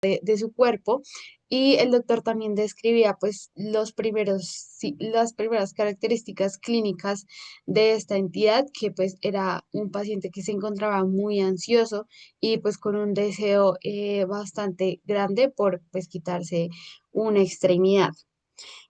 de su cuerpo. Y el doctor también describía pues las primeras características clínicas de esta entidad, que pues era un paciente que se encontraba muy ansioso y pues con un deseo bastante grande por pues quitarse una extremidad.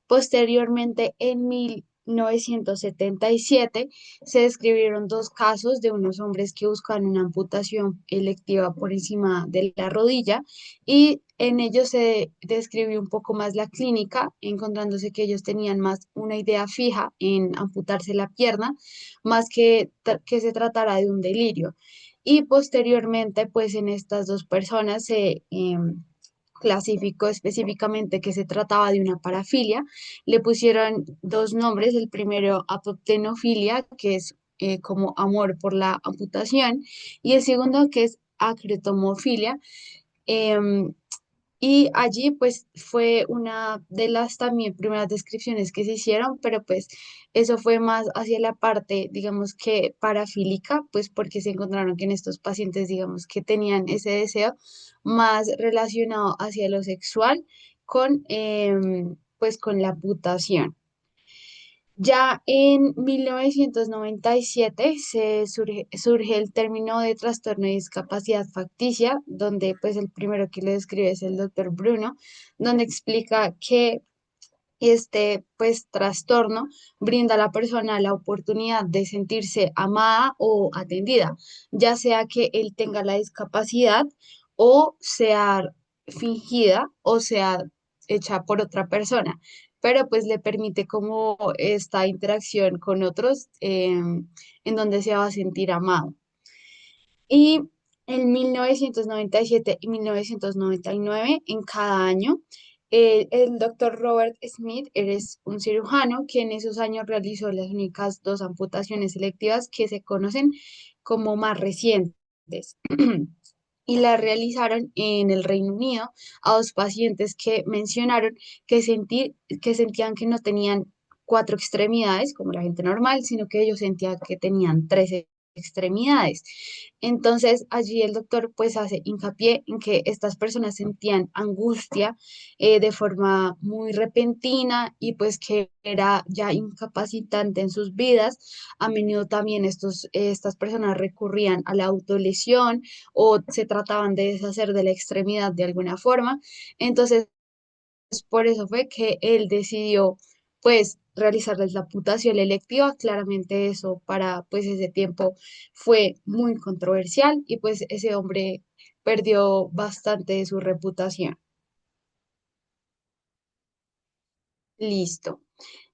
Posteriormente, en 1977, se describieron dos casos de unos hombres que buscaban una amputación electiva por encima de la rodilla, y en ellos se describió un poco más la clínica, encontrándose que ellos tenían más una idea fija en amputarse la pierna, más que se tratara de un delirio. Y posteriormente, pues en estas dos personas se clasificó específicamente que se trataba de una parafilia. Le pusieron dos nombres: el primero apoptenofilia, que es como amor por la amputación, y el segundo que es acrotomofilia. Em, y allí pues fue una de las también primeras descripciones que se hicieron, pero pues eso fue más hacia la parte, digamos que parafílica, pues porque se encontraron que en estos pacientes, digamos que tenían ese deseo más relacionado hacia lo sexual con, pues con la putación. Ya en 1997 surge el término de trastorno de discapacidad facticia, donde pues el primero que lo describe es el doctor Bruno, donde explica que este pues trastorno brinda a la persona la oportunidad de sentirse amada o atendida, ya sea que él tenga la discapacidad o sea fingida o sea hecha por otra persona, pero pues le permite como esta interacción con otros, en donde se va a sentir amado. Y en 1997 y 1999, en cada año, el doctor Robert Smith es un cirujano que en esos años realizó las únicas dos amputaciones selectivas que se conocen como más recientes. Y la realizaron en el Reino Unido a dos pacientes que mencionaron que sentían que no tenían cuatro extremidades como la gente normal, sino que ellos sentían que tenían tres extremidades. Entonces allí el doctor pues hace hincapié en que estas personas sentían angustia de forma muy repentina y pues que era ya incapacitante en sus vidas. A menudo también estas personas recurrían a la autolesión o se trataban de deshacer de la extremidad de alguna forma. Entonces, por eso fue que él decidió, pues, realizarles la amputación electiva. Claramente eso para, pues, ese tiempo fue muy controversial y, pues, ese hombre perdió bastante de su reputación. Listo.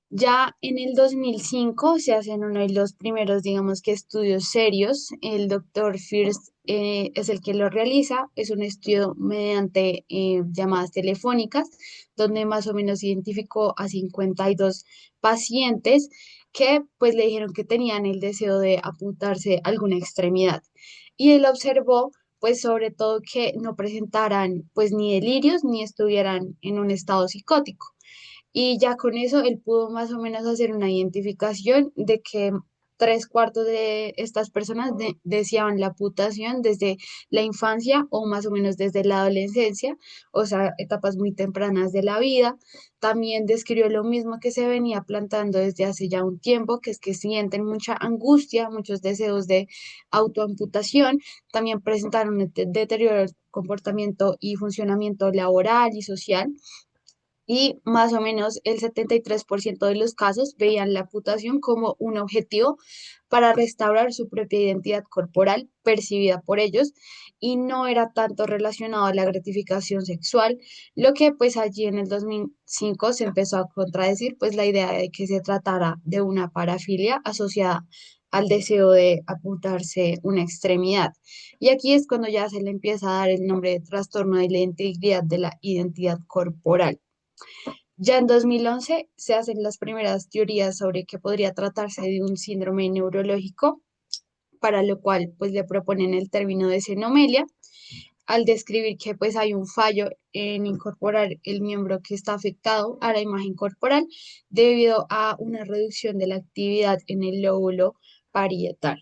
Ya en el 2005 se hacen uno de los primeros, digamos que estudios serios. El doctor First es el que lo realiza. Es un estudio mediante llamadas telefónicas, donde más o menos identificó a 52 pacientes que pues le dijeron que tenían el deseo de apuntarse alguna extremidad. Y él observó pues sobre todo que no presentaran pues ni delirios ni estuvieran en un estado psicótico. Y ya con eso él pudo más o menos hacer una identificación de que tres cuartos de estas personas deseaban la putación desde la infancia o más o menos desde la adolescencia, o sea, etapas muy tempranas de la vida. También describió lo mismo que se venía plantando desde hace ya un tiempo, que es que sienten mucha angustia, muchos deseos de autoamputación. También presentaron un deterioro del comportamiento y funcionamiento laboral y social, y más o menos el 73% de los casos veían la amputación como un objetivo para restaurar su propia identidad corporal percibida por ellos, y no era tanto relacionado a la gratificación sexual, lo que pues allí en el 2005 se empezó a contradecir pues la idea de que se tratara de una parafilia asociada al deseo de amputarse una extremidad. Y aquí es cuando ya se le empieza a dar el nombre de trastorno de la integridad de la identidad corporal. Ya en 2011 se hacen las primeras teorías sobre que podría tratarse de un síndrome neurológico, para lo cual pues le proponen el término de xenomelia, al describir que pues hay un fallo en incorporar el miembro que está afectado a la imagen corporal debido a una reducción de la actividad en el lóbulo parietal.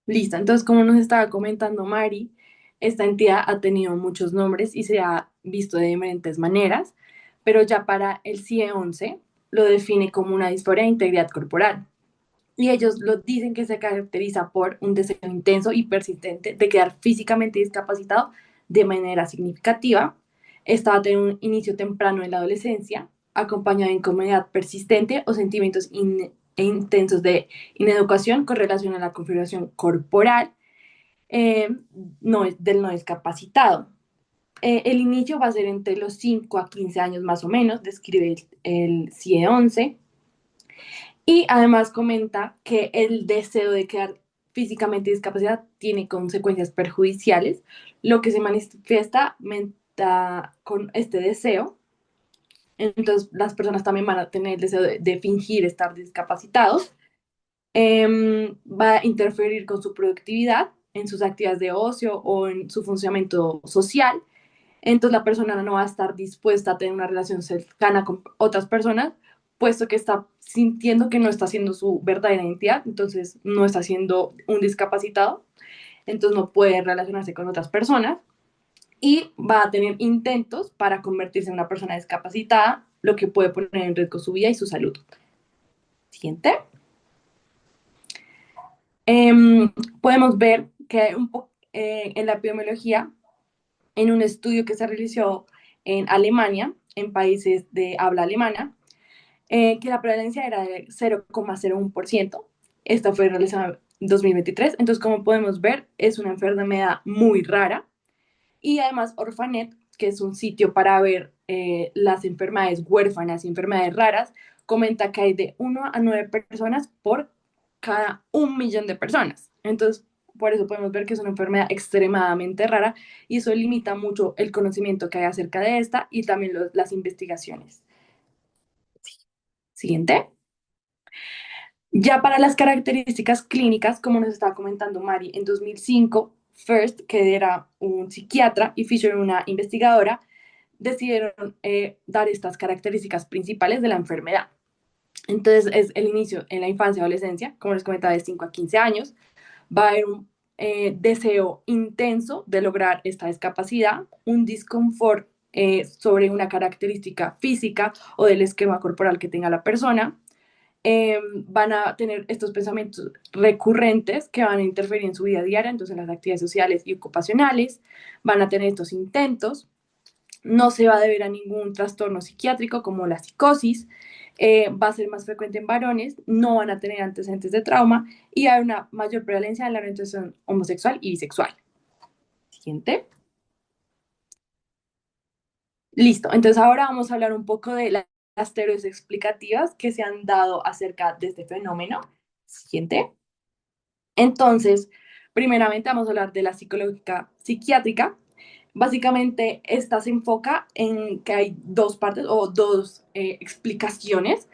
Listo, entonces como nos estaba comentando Mari, esta entidad ha tenido muchos nombres y se ha visto de diferentes maneras, pero ya para el CIE-11 lo define como una disforia de integridad corporal. Y ellos lo dicen que se caracteriza por un deseo intenso y persistente de quedar físicamente discapacitado de manera significativa. Esta va a tener un inicio temprano en la adolescencia, acompañado de incomodidad persistente o sentimientos intensos de ineducación con relación a la configuración corporal eh, del no discapacitado. El inicio va a ser entre los 5 a 15 años más o menos, describe el CIE-11, y además comenta que el deseo de quedar físicamente discapacidad tiene consecuencias perjudiciales, lo que se manifiesta con este deseo. Entonces, las personas también van a tener el deseo de fingir estar discapacitados. Va a interferir con su productividad en sus actividades de ocio o en su funcionamiento social. Entonces la persona no va a estar dispuesta a tener una relación cercana con otras personas, puesto que está sintiendo que no está siendo su verdadera identidad, entonces no está siendo un discapacitado, entonces no puede relacionarse con otras personas y va a tener intentos para convertirse en una persona discapacitada, lo que puede poner en riesgo su vida y su salud. Siguiente. Podemos ver que en la epidemiología, en un estudio que se realizó en Alemania, en países de habla alemana, que la prevalencia era de 0,01%. Esta fue realizada en 2023. Entonces, como podemos ver, es una enfermedad muy rara. Y además, Orphanet, que es un sitio para ver las enfermedades huérfanas y enfermedades raras, comenta que hay de 1 a 9 personas por cada 1 millón de personas. Entonces, por eso podemos ver que es una enfermedad extremadamente rara y eso limita mucho el conocimiento que hay acerca de esta y también las investigaciones. Siguiente. Ya para las características clínicas, como nos estaba comentando Mari, en 2005, First, que era un psiquiatra, y Fisher, una investigadora, decidieron dar estas características principales de la enfermedad. Entonces, es el inicio en la infancia y adolescencia, como les comentaba, de 5 a 15 años. Va a haber un deseo intenso de lograr esta discapacidad, un disconfort sobre una característica física o del esquema corporal que tenga la persona, van a tener estos pensamientos recurrentes que van a interferir en su vida diaria, entonces en las actividades sociales y ocupacionales, van a tener estos intentos, no se va a deber a ningún trastorno psiquiátrico como la psicosis, va a ser más frecuente en varones, no van a tener antecedentes de trauma y hay una mayor prevalencia en la orientación homosexual y bisexual. Siguiente. Listo, entonces ahora vamos a hablar un poco de las teorías explicativas que se han dado acerca de este fenómeno. Siguiente. Entonces, primeramente vamos a hablar de la psicológica psiquiátrica. Básicamente, esta se enfoca en que hay dos partes o dos explicaciones,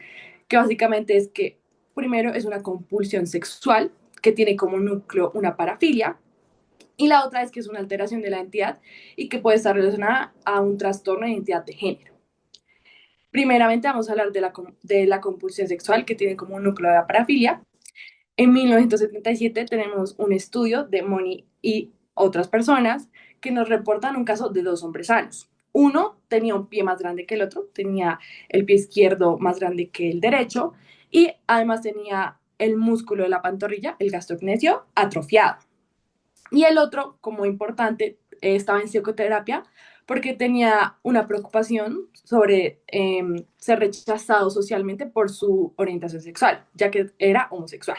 que básicamente es que primero es una compulsión sexual que tiene como núcleo una parafilia y la otra es que es una alteración de la identidad y que puede estar relacionada a un trastorno de identidad de género. Primeramente vamos a hablar de la compulsión sexual que tiene como núcleo la parafilia. En 1977 tenemos un estudio de Moni y otras personas que nos reportan un caso de dos hombres sanos. Uno tenía un pie más grande que el otro, tenía el pie izquierdo más grande que el derecho y además tenía el músculo de la pantorrilla, el gastrocnesio, atrofiado. Y el otro, como importante, estaba en psicoterapia porque tenía una preocupación sobre ser rechazado socialmente por su orientación sexual, ya que era homosexual.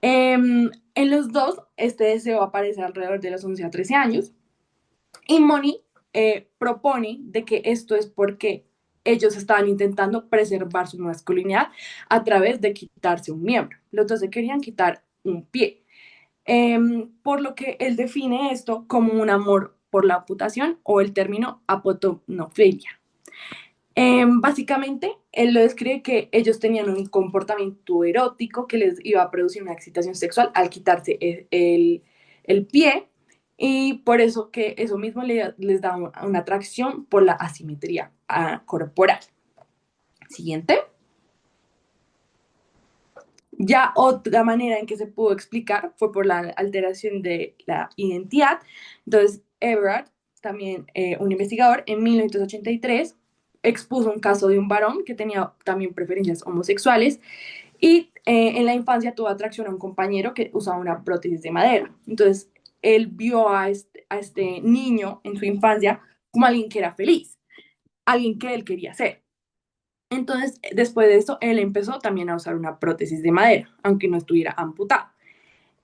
En los dos, este deseo aparece alrededor de los 11 a 13 años y Moni propone de que esto es porque ellos estaban intentando preservar su masculinidad a través de quitarse un miembro. Los dos se querían quitar un pie. Por lo que él define esto como un amor por la amputación o el término apotonofilia. Básicamente, él lo describe que ellos tenían un comportamiento erótico que les iba a producir una excitación sexual al quitarse el pie y por eso que eso mismo les da una atracción por la asimetría corporal. Siguiente. Ya otra manera en que se pudo explicar fue por la alteración de la identidad. Entonces, Everard, también un investigador, en 1983 expuso un caso de un varón que tenía también preferencias homosexuales y en la infancia tuvo atracción a un compañero que usaba una prótesis de madera. Entonces, él vio a este niño en su infancia como alguien que era feliz, alguien que él quería ser. Entonces, después de eso, él empezó también a usar una prótesis de madera, aunque no estuviera amputado.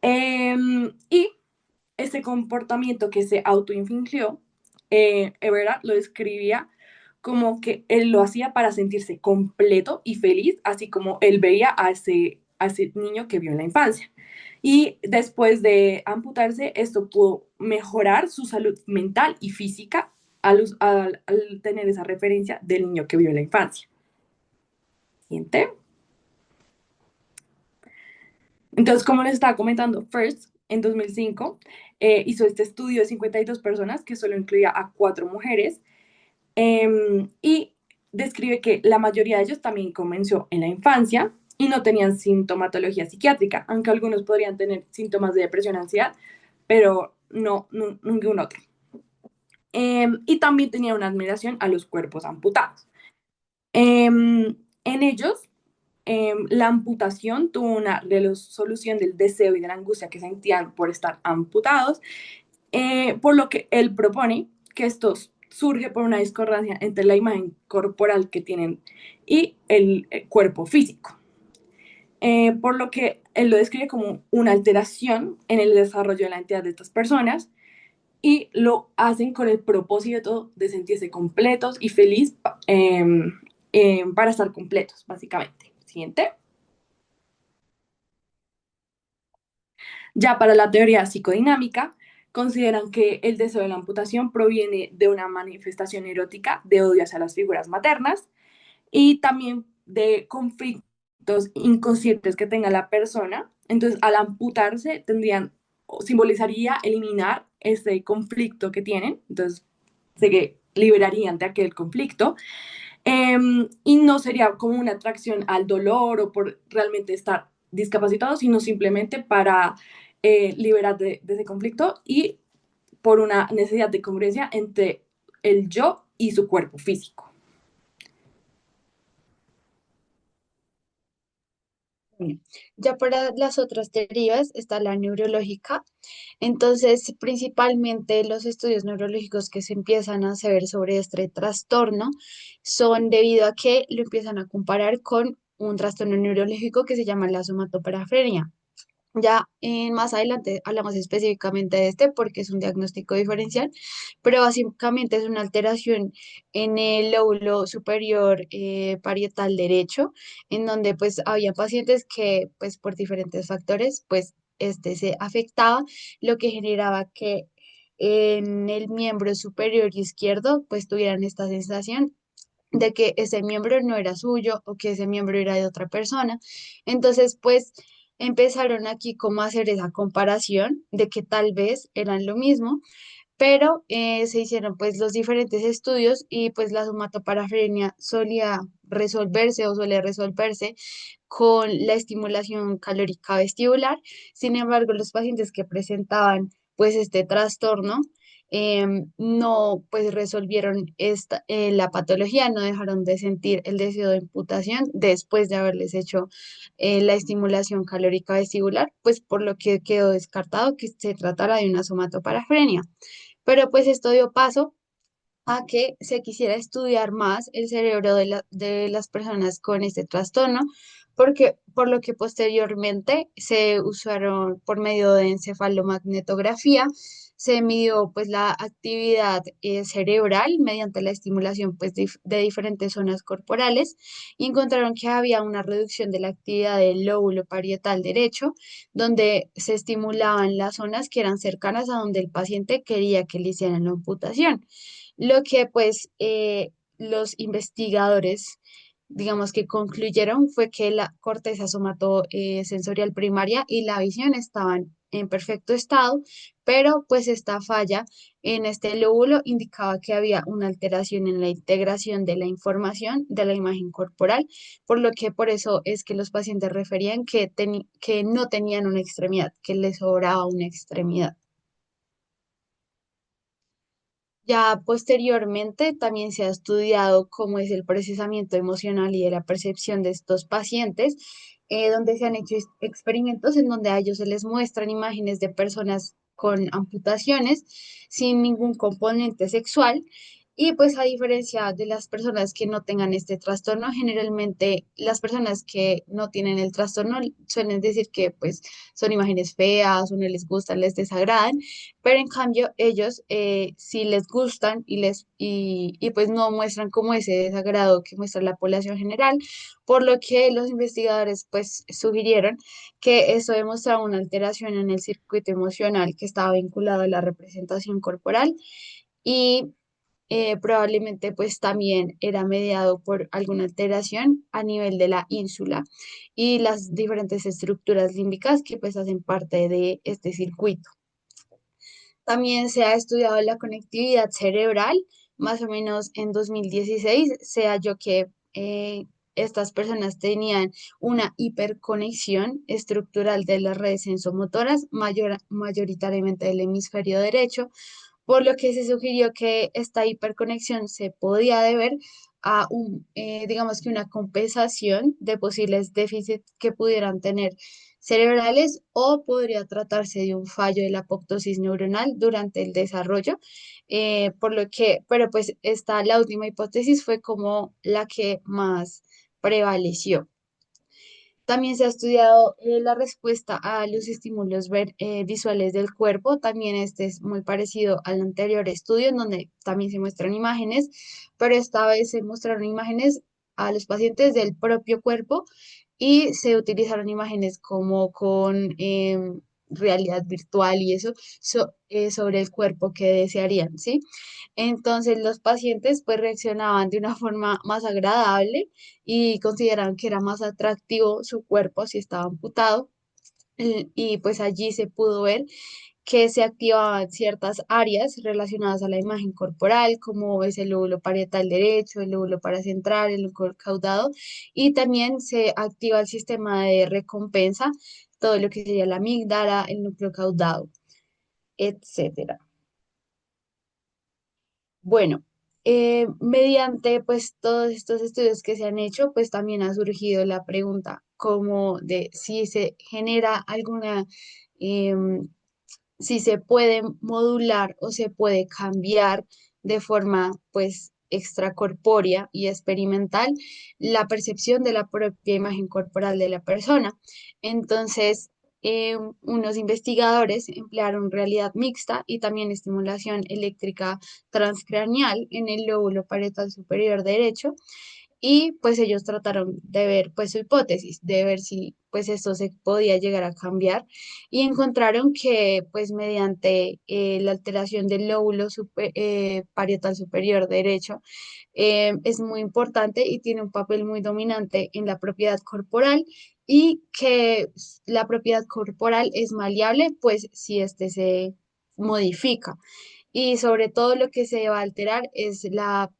Y este comportamiento que se autoinfligió, Everard lo describía como que él lo hacía para sentirse completo y feliz, así como él veía a ese niño que vio en la infancia. Y después de amputarse, esto pudo mejorar su salud mental y física al tener esa referencia del niño que vio en la infancia. ¿Siente? Entonces, como les estaba comentando, First, en 2005, hizo este estudio de 52 personas que solo incluía a 4 mujeres y describe que la mayoría de ellos también comenzó en la infancia y no tenían sintomatología psiquiátrica, aunque algunos podrían tener síntomas de depresión, ansiedad, pero no ningún otro. Y también tenía una admiración a los cuerpos amputados. En ellos, la amputación tuvo una resolución del deseo y de la angustia que sentían por estar amputados, por lo que él propone que esto surge por una discordancia entre la imagen corporal que tienen y el cuerpo físico, por lo que él lo describe como una alteración en el desarrollo de la entidad de estas personas y lo hacen con el propósito de sentirse completos y feliz para estar completos, básicamente. Siguiente. Ya para la teoría psicodinámica, consideran que el deseo de la amputación proviene de una manifestación erótica de odio hacia las figuras maternas y también de conflictos inconscientes que tenga la persona. Entonces, al amputarse, tendrían o simbolizaría eliminar ese conflicto que tienen. Entonces, se liberarían de aquel conflicto. Y no sería como una atracción al dolor o por realmente estar discapacitado, sino simplemente para liberar de ese conflicto y por una necesidad de congruencia entre el yo y su cuerpo físico. Bueno, ya para las otras teorías está la neurológica. Entonces, principalmente los estudios neurológicos que se empiezan a hacer sobre este trastorno son debido a que lo empiezan a comparar con un trastorno neurológico que se llama la somatoparafrenia. Ya más adelante hablamos específicamente de este porque es un diagnóstico diferencial, pero básicamente es una alteración en el lóbulo superior parietal derecho, en donde pues había pacientes que pues por diferentes factores pues este se afectaba, lo que generaba que en el miembro superior izquierdo pues tuvieran esta sensación de que ese miembro no era suyo o que ese miembro era de otra persona. Entonces, pues empezaron aquí como a hacer esa comparación de que tal vez eran lo mismo, pero se hicieron pues los diferentes estudios y pues la somatoparafrenia solía resolverse o suele resolverse con la estimulación calórica vestibular. Sin embargo, los pacientes que presentaban pues este trastorno no pues resolvieron la patología, no dejaron de sentir el deseo de imputación después de haberles hecho la estimulación calórica vestibular, pues por lo que quedó descartado que se tratara de una somatoparafrenia. Pero pues esto dio paso a que se quisiera estudiar más el cerebro de las personas con este trastorno, porque por lo que posteriormente se usaron por medio de encefalomagnetografía, se midió pues la actividad cerebral mediante la estimulación pues de diferentes zonas corporales y encontraron que había una reducción de la actividad del lóbulo parietal derecho, donde se estimulaban las zonas que eran cercanas a donde el paciente quería que le hicieran la amputación. Lo que pues los investigadores, digamos que concluyeron fue que la corteza somatosensorial primaria y la visión estaban en perfecto estado, pero pues esta falla en este lóbulo indicaba que había una alteración en la integración de la información de la imagen corporal, por lo que por eso es que los pacientes referían que no tenían una extremidad, que les sobraba una extremidad. Ya posteriormente también se ha estudiado cómo es el procesamiento emocional y de la percepción de estos pacientes, donde se han hecho experimentos en donde a ellos se les muestran imágenes de personas con amputaciones sin ningún componente sexual. Y pues a diferencia de las personas que no tengan este trastorno, generalmente las personas que no tienen el trastorno suelen decir que pues son imágenes feas o no les gustan, les desagradan, pero en cambio ellos sí les gustan y pues no muestran como ese desagrado que muestra la población general, por lo que los investigadores pues sugirieron que eso demostraba una alteración en el circuito emocional que estaba vinculado a la representación corporal y probablemente pues también era mediado por alguna alteración a nivel de la ínsula y las diferentes estructuras límbicas que pues hacen parte de este circuito. También se ha estudiado la conectividad cerebral, más o menos en 2016 se halló que estas personas tenían una hiperconexión estructural de las redes sensomotoras, mayoritariamente del hemisferio derecho, por lo que se sugirió que esta hiperconexión se podía deber a digamos que una compensación de posibles déficits que pudieran tener cerebrales o podría tratarse de un fallo de la apoptosis neuronal durante el desarrollo, por lo que, pero pues la última hipótesis fue como la que más prevaleció. También se ha estudiado la respuesta a los estímulos visuales del cuerpo. También este es muy parecido al anterior estudio, en donde también se muestran imágenes, pero esta vez se mostraron imágenes a los pacientes del propio cuerpo y se utilizaron imágenes como con realidad virtual y eso sobre el cuerpo que desearían, ¿sí? Entonces los pacientes pues reaccionaban de una forma más agradable y consideraban que era más atractivo su cuerpo si estaba amputado. Y pues allí se pudo ver que se activaban ciertas áreas relacionadas a la imagen corporal, como es el lóbulo parietal derecho, el lóbulo paracentral, el lóbulo caudado, y también se activa el sistema de recompensa, todo lo que sería la amígdala, el núcleo caudado, etcétera. Bueno, mediante pues todos estos estudios que se han hecho, pues también ha surgido la pregunta como de si se genera alguna, em, si se puede modular o se puede cambiar de forma pues extracorpórea y experimental la percepción de la propia imagen corporal de la persona. Entonces, unos investigadores emplearon realidad mixta y también estimulación eléctrica transcraneal en el lóbulo parietal superior derecho y pues ellos trataron de ver pues su hipótesis, de ver si pues esto se podía llegar a cambiar y encontraron que pues mediante la alteración del lóbulo parietal superior derecho es muy importante y tiene un papel muy dominante en la propiedad corporal y que la propiedad corporal es maleable pues si este se modifica y sobre todo lo que se va a alterar es la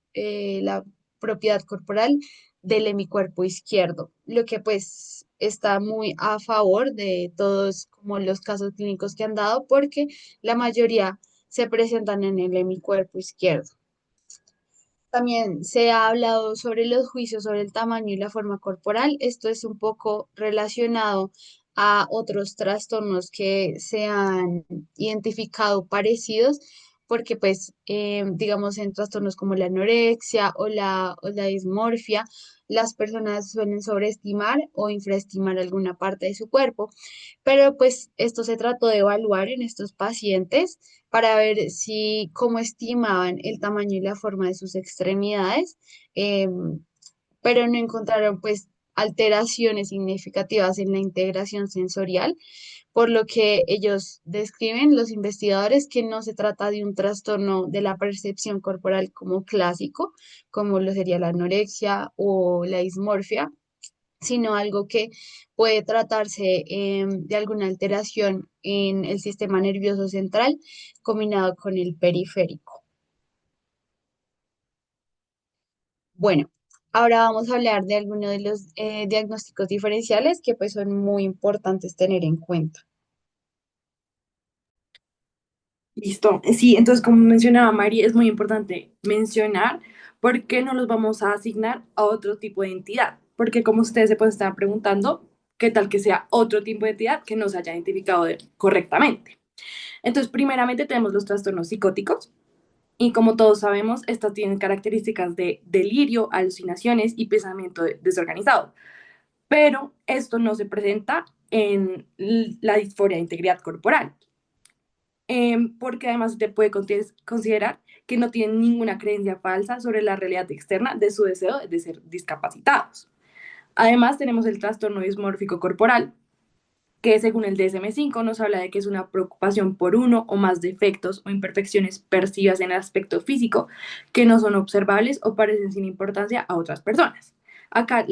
propiedad corporal del hemicuerpo izquierdo, lo que pues está muy a favor de todos como los casos clínicos que han dado porque la mayoría se presentan en el hemicuerpo izquierdo. También se ha hablado sobre los juicios sobre el tamaño y la forma corporal. Esto es un poco relacionado a otros trastornos que se han identificado parecidos, porque pues digamos en trastornos como la anorexia o la dismorfia, las personas suelen sobreestimar o infraestimar alguna parte de su cuerpo, pero pues esto se trató de evaluar en estos pacientes para ver si cómo estimaban el tamaño y la forma de sus extremidades, pero no encontraron pues alteraciones significativas en la integración sensorial, por lo que ellos describen, los investigadores, que no se trata de un trastorno de la percepción corporal como clásico, como lo sería la anorexia o la dismorfia, sino algo que puede tratarse de alguna alteración en el sistema nervioso central combinado con el periférico. Bueno, ahora vamos a hablar de algunos de los diagnósticos diferenciales que pues son muy importantes tener en cuenta. Listo. Sí, entonces como mencionaba Mari, es muy importante mencionar por qué no los vamos a asignar a otro tipo de entidad. Porque como ustedes se pueden estar preguntando, ¿qué tal que sea otro tipo de entidad que no se haya identificado correctamente? Entonces, primeramente tenemos los trastornos psicóticos y como todos sabemos, estas tienen características de delirio, alucinaciones y pensamiento desorganizado. Pero esto no se presenta en la disforia de integridad corporal, porque además se puede considerar que no tienen ninguna creencia falsa sobre la realidad externa de su deseo de ser discapacitados. Además, tenemos el trastorno dismórfico corporal, que según el DSM-5 nos habla de que es una preocupación por uno o más defectos o imperfecciones percibidas en el aspecto físico que no son observables o parecen sin importancia a otras personas. Acá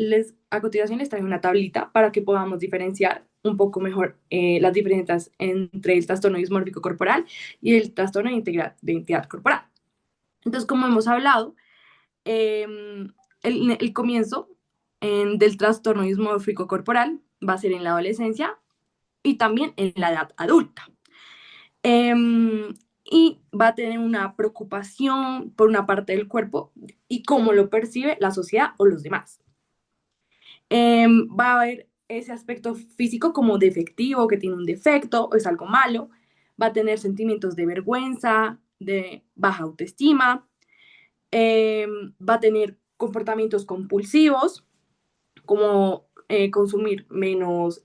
a continuación les traigo una tablita para que podamos diferenciar un poco mejor las diferencias entre el trastorno dismórfico corporal y el trastorno de identidad corporal. Entonces, como hemos hablado, eh, el comienzo del trastorno dismórfico corporal va a ser en la adolescencia y también en la edad adulta. Y va a tener una preocupación por una parte del cuerpo y cómo lo percibe la sociedad o los demás. Va a haber ese aspecto físico como defectivo, que tiene un defecto o es algo malo. Va a tener sentimientos de vergüenza, de baja autoestima. Va a tener comportamientos compulsivos, como consumir menos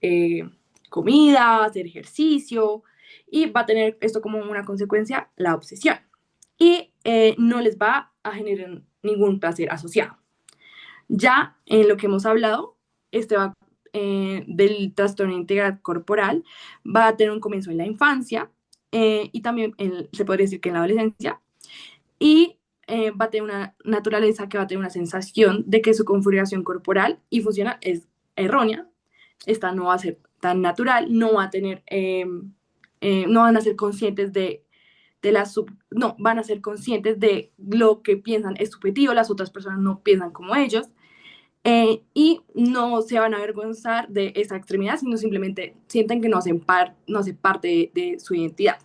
comida, hacer ejercicio, y va a tener esto como una consecuencia la obsesión. Y no les va a generar ningún placer asociado. Ya en lo que hemos hablado, este va del trastorno de integridad corporal, va a tener un comienzo en la infancia y también se podría decir que en la adolescencia, y va a tener una naturaleza que va a tener una sensación de que su configuración corporal y funcional es errónea. Esta no va a ser tan natural, no va a tener, no van a ser conscientes de no, van a ser conscientes de lo que piensan es subjetivo, las otras personas no piensan como ellos, y no se van a avergonzar de esa extremidad, sino simplemente sienten que no hacen parte de su identidad.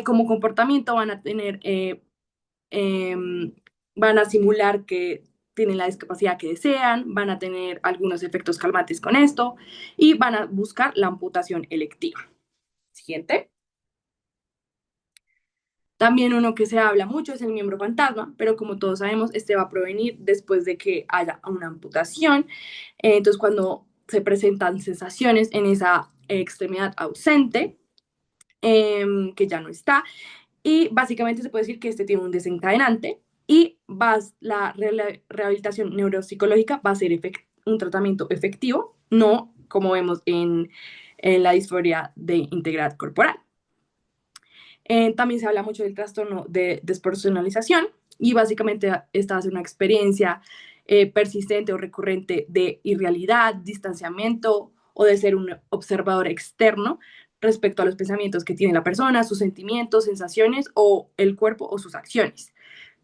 Como comportamiento van a tener eh, van a simular que tienen la discapacidad que desean, van a tener algunos efectos calmantes con esto y van a buscar la amputación electiva. Siguiente. También uno que se habla mucho es el miembro fantasma, pero como todos sabemos, este va a provenir después de que haya una amputación. Entonces, cuando se presentan sensaciones en esa extremidad ausente, que ya no está, y básicamente se puede decir que este tiene un desencadenante y la rehabilitación neuropsicológica va a ser un tratamiento efectivo, no como vemos en la disforia de integridad corporal. También se habla mucho del trastorno de despersonalización y básicamente esta va a ser una experiencia persistente o recurrente de irrealidad, distanciamiento o de ser un observador externo respecto a los pensamientos que tiene la persona, sus sentimientos, sensaciones o el cuerpo o sus acciones.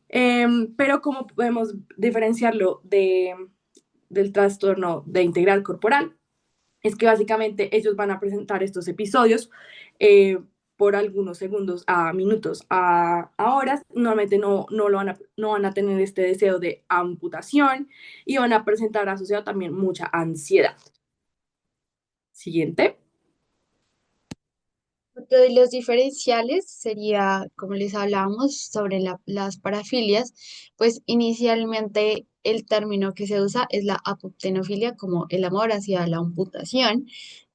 Pero ¿cómo podemos diferenciarlo del trastorno de integral corporal? Es que básicamente ellos van a presentar estos episodios eh, por algunos segundos a minutos a horas. Normalmente no van a tener este deseo de amputación y van a presentar asociado también mucha ansiedad. Siguiente. Otro de los diferenciales sería, como les hablábamos, sobre las parafilias, pues inicialmente el término que se usa es la apoptenofilia, como el amor hacia la amputación,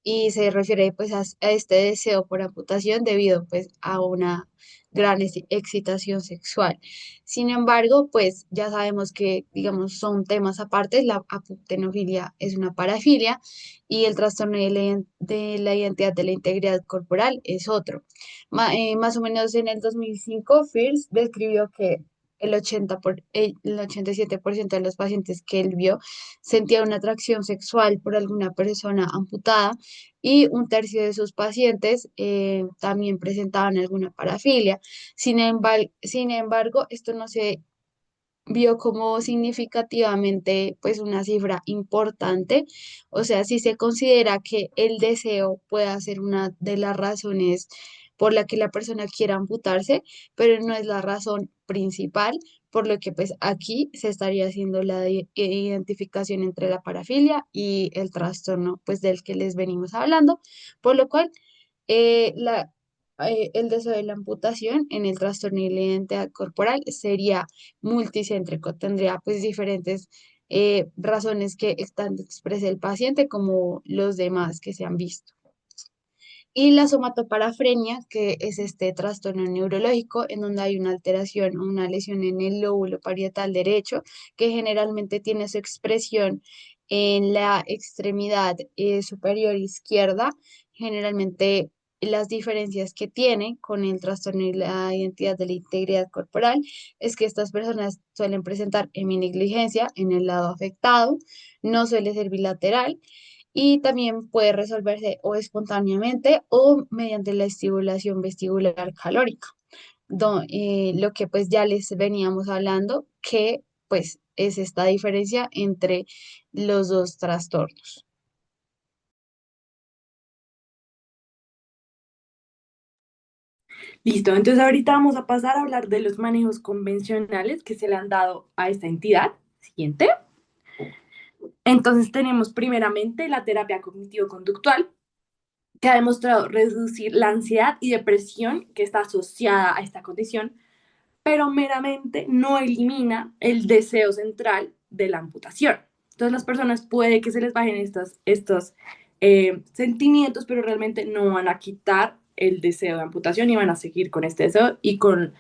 y se refiere pues a este deseo por amputación debido pues a una gran excitación sexual. Sin embargo, pues ya sabemos que, digamos, son temas aparte, la apoptenofilia es una parafilia y el trastorno de la identidad de la integridad corporal es otro. Más o menos en el 2005, Fierce describió que el 87% de los pacientes que él vio sentía una atracción sexual por alguna persona amputada y un tercio de sus pacientes también presentaban alguna parafilia. Sin embargo, esto no se vio como significativamente pues una cifra importante. O sea, si se considera que el deseo puede ser una de las razones por la que la persona quiera amputarse, pero no es la razón principal, por lo que pues aquí se estaría haciendo la identificación entre la parafilia y el trastorno pues del que les venimos hablando, por lo cual el deseo de la amputación en el trastorno de la identidad corporal sería multicéntrico, tendría pues diferentes razones que tanto expresa el paciente como los demás que se han visto. Y la somatoparafrenia, que es este trastorno neurológico en donde hay una alteración o una lesión en el lóbulo parietal derecho, que generalmente tiene su expresión en la extremidad superior izquierda. Generalmente las diferencias que tiene con el trastorno y la identidad de la integridad corporal es que estas personas suelen presentar heminegligencia en el lado afectado, no suele ser bilateral y también puede resolverse o espontáneamente o mediante la estimulación vestibular calórica, lo que pues ya les veníamos hablando que pues es esta diferencia entre los dos trastornos. Listo, entonces ahorita vamos a pasar a hablar de los manejos convencionales que se le han dado a esta entidad. Siguiente. Entonces tenemos primeramente la terapia cognitivo-conductual, que ha demostrado reducir la ansiedad y depresión que está asociada a esta condición, pero meramente no elimina el deseo central de la amputación. Entonces las personas puede que se les bajen estos sentimientos, pero realmente no van a quitar el deseo de amputación y van a seguir con este deseo y con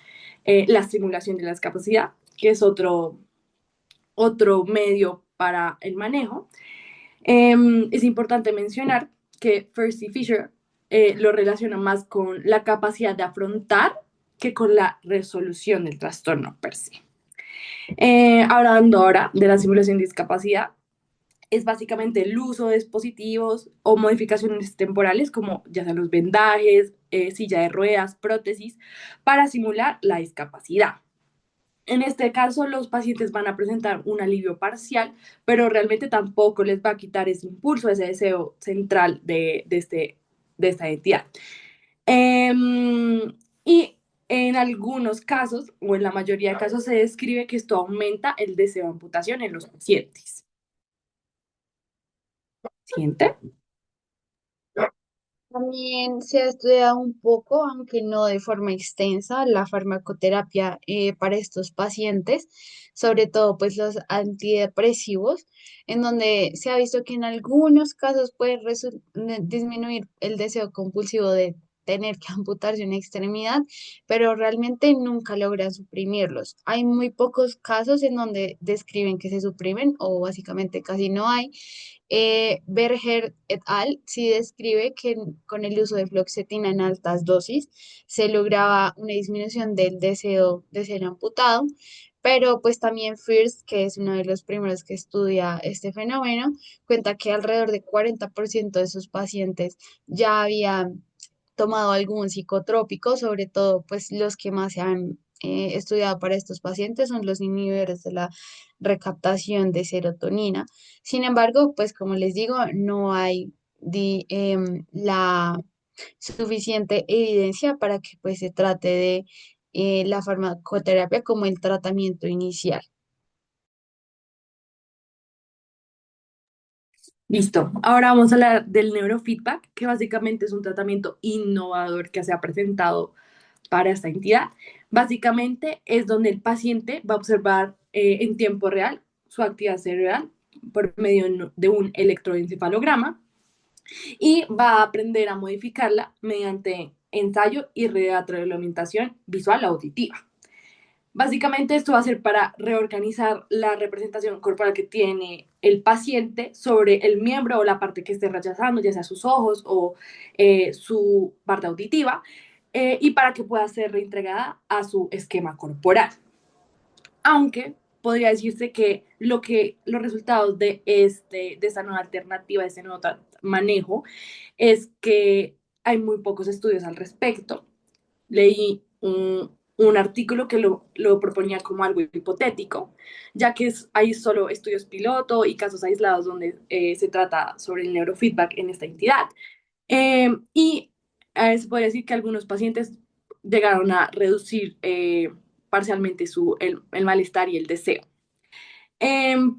la estimulación de la discapacidad, que es otro medio para el manejo. Es importante mencionar que Percy Fisher lo relaciona más con la capacidad de afrontar que con la resolución del trastorno per se. Hablando ahora de la simulación de discapacidad, es básicamente el uso de dispositivos o modificaciones temporales como ya sean los vendajes, silla de ruedas, prótesis, para simular la discapacidad. En este caso, los pacientes van a presentar un alivio parcial, pero realmente tampoco les va a quitar ese impulso, ese deseo central de esta entidad. Y en algunos casos, o en la mayoría de casos, se describe que esto aumenta el deseo de amputación en los pacientes. ¿Siente? También se ha estudiado un poco, aunque no de forma extensa, la farmacoterapia para estos pacientes, sobre todo pues los antidepresivos, en donde se ha visto que en algunos casos puede disminuir el deseo compulsivo de tener que amputarse una extremidad, pero realmente nunca logran suprimirlos. Hay muy pocos casos en donde describen que se suprimen o básicamente casi no hay. Berger et al. Sí describe que con el uso de fluoxetina en altas dosis se lograba una disminución del deseo de ser amputado, pero pues también First, que es uno de los primeros que estudia este fenómeno, cuenta que alrededor de 40% de sus pacientes ya habían tomado algún psicotrópico, sobre todo pues los que más se han estudiado para estos pacientes son los inhibidores de la recaptación de serotonina. Sin embargo, pues como les digo, no hay la suficiente evidencia para que pues se trate de la farmacoterapia como el tratamiento inicial. Listo. Ahora vamos a hablar del neurofeedback, que básicamente es un tratamiento innovador que se ha presentado para esta entidad. Básicamente es donde el paciente va a observar en tiempo real su actividad cerebral por medio de un electroencefalograma y va a aprender a modificarla mediante ensayo y retroalimentación visual auditiva. Básicamente esto va a ser para reorganizar la representación corporal que tiene el paciente sobre el miembro o la parte que esté rechazando, ya sea sus ojos o su parte auditiva, y para que pueda ser reintegrada a su esquema corporal. aunque podría decirse que los resultados de esta nueva alternativa, de este nuevo manejo, es que hay muy pocos estudios al respecto. Leí un artículo que lo proponía como algo hipotético, ya que hay solo estudios piloto y casos aislados donde se trata sobre el neurofeedback en esta entidad. Y se podría decir que algunos pacientes llegaron a reducir parcialmente el malestar y el deseo.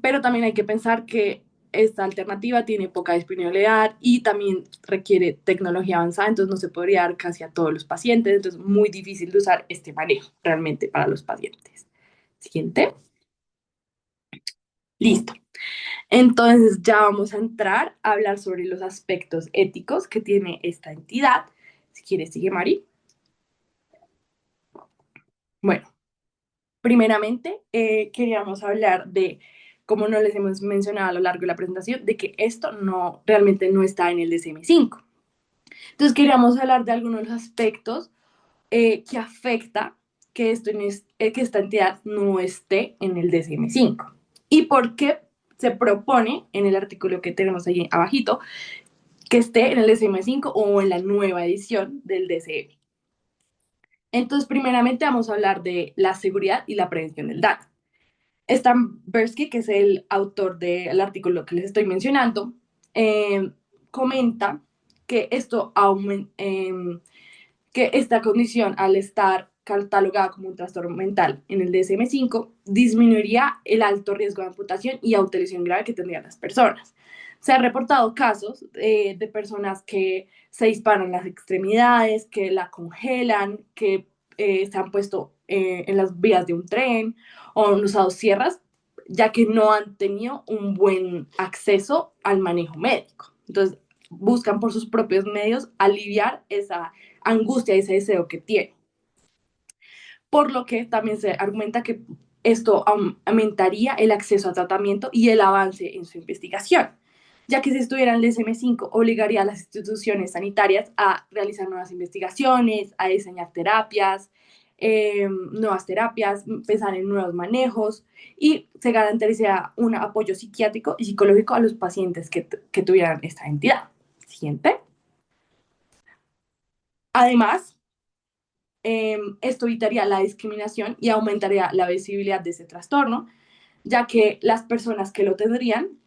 Pero también hay que pensar que esta alternativa tiene poca disponibilidad y también requiere tecnología avanzada, entonces no se podría dar casi a todos los pacientes, entonces es muy difícil de usar este manejo realmente para los pacientes. Siguiente. Listo. Entonces ya vamos a entrar a hablar sobre los aspectos éticos que tiene esta entidad. Si quieres, sigue Mari. Bueno, primeramente queríamos hablar de, como no les hemos mencionado a lo largo de la presentación, de que esto no realmente no está en el DSM-5. Entonces queríamos hablar de algunos aspectos que afecta que, que esta entidad no esté en el DSM-5 y por qué se propone en el artículo que tenemos ahí abajito que esté en el DSM-5 o en la nueva edición del DSM. Entonces, primeramente vamos a hablar de la seguridad y la prevención del daño. Stan Bersky, que es el autor del artículo que les estoy mencionando, comenta que que esta condición, al estar catalogada como un trastorno mental en el DSM-5, disminuiría el alto riesgo de amputación y autolesión grave que tendrían las personas. Se han reportado casos de personas que se disparan las extremidades, que la congelan, que se han puesto en las vías de un tren o han usado sierras, ya que no han tenido un buen acceso al manejo médico. Entonces, buscan por sus propios medios aliviar esa angustia, ese deseo que tiene. Por lo que también se argumenta que esto aumentaría el acceso a tratamiento y el avance en su investigación, ya que si estuviera en el DSM-5 obligaría a las instituciones sanitarias a realizar nuevas investigaciones, a diseñar nuevas terapias, pensar en nuevos manejos y se garantizaría un apoyo psiquiátrico y psicológico a los pacientes que tuvieran esta entidad. Siguiente. Además, esto evitaría la discriminación y aumentaría la visibilidad de ese trastorno, ya que las personas que lo tendrían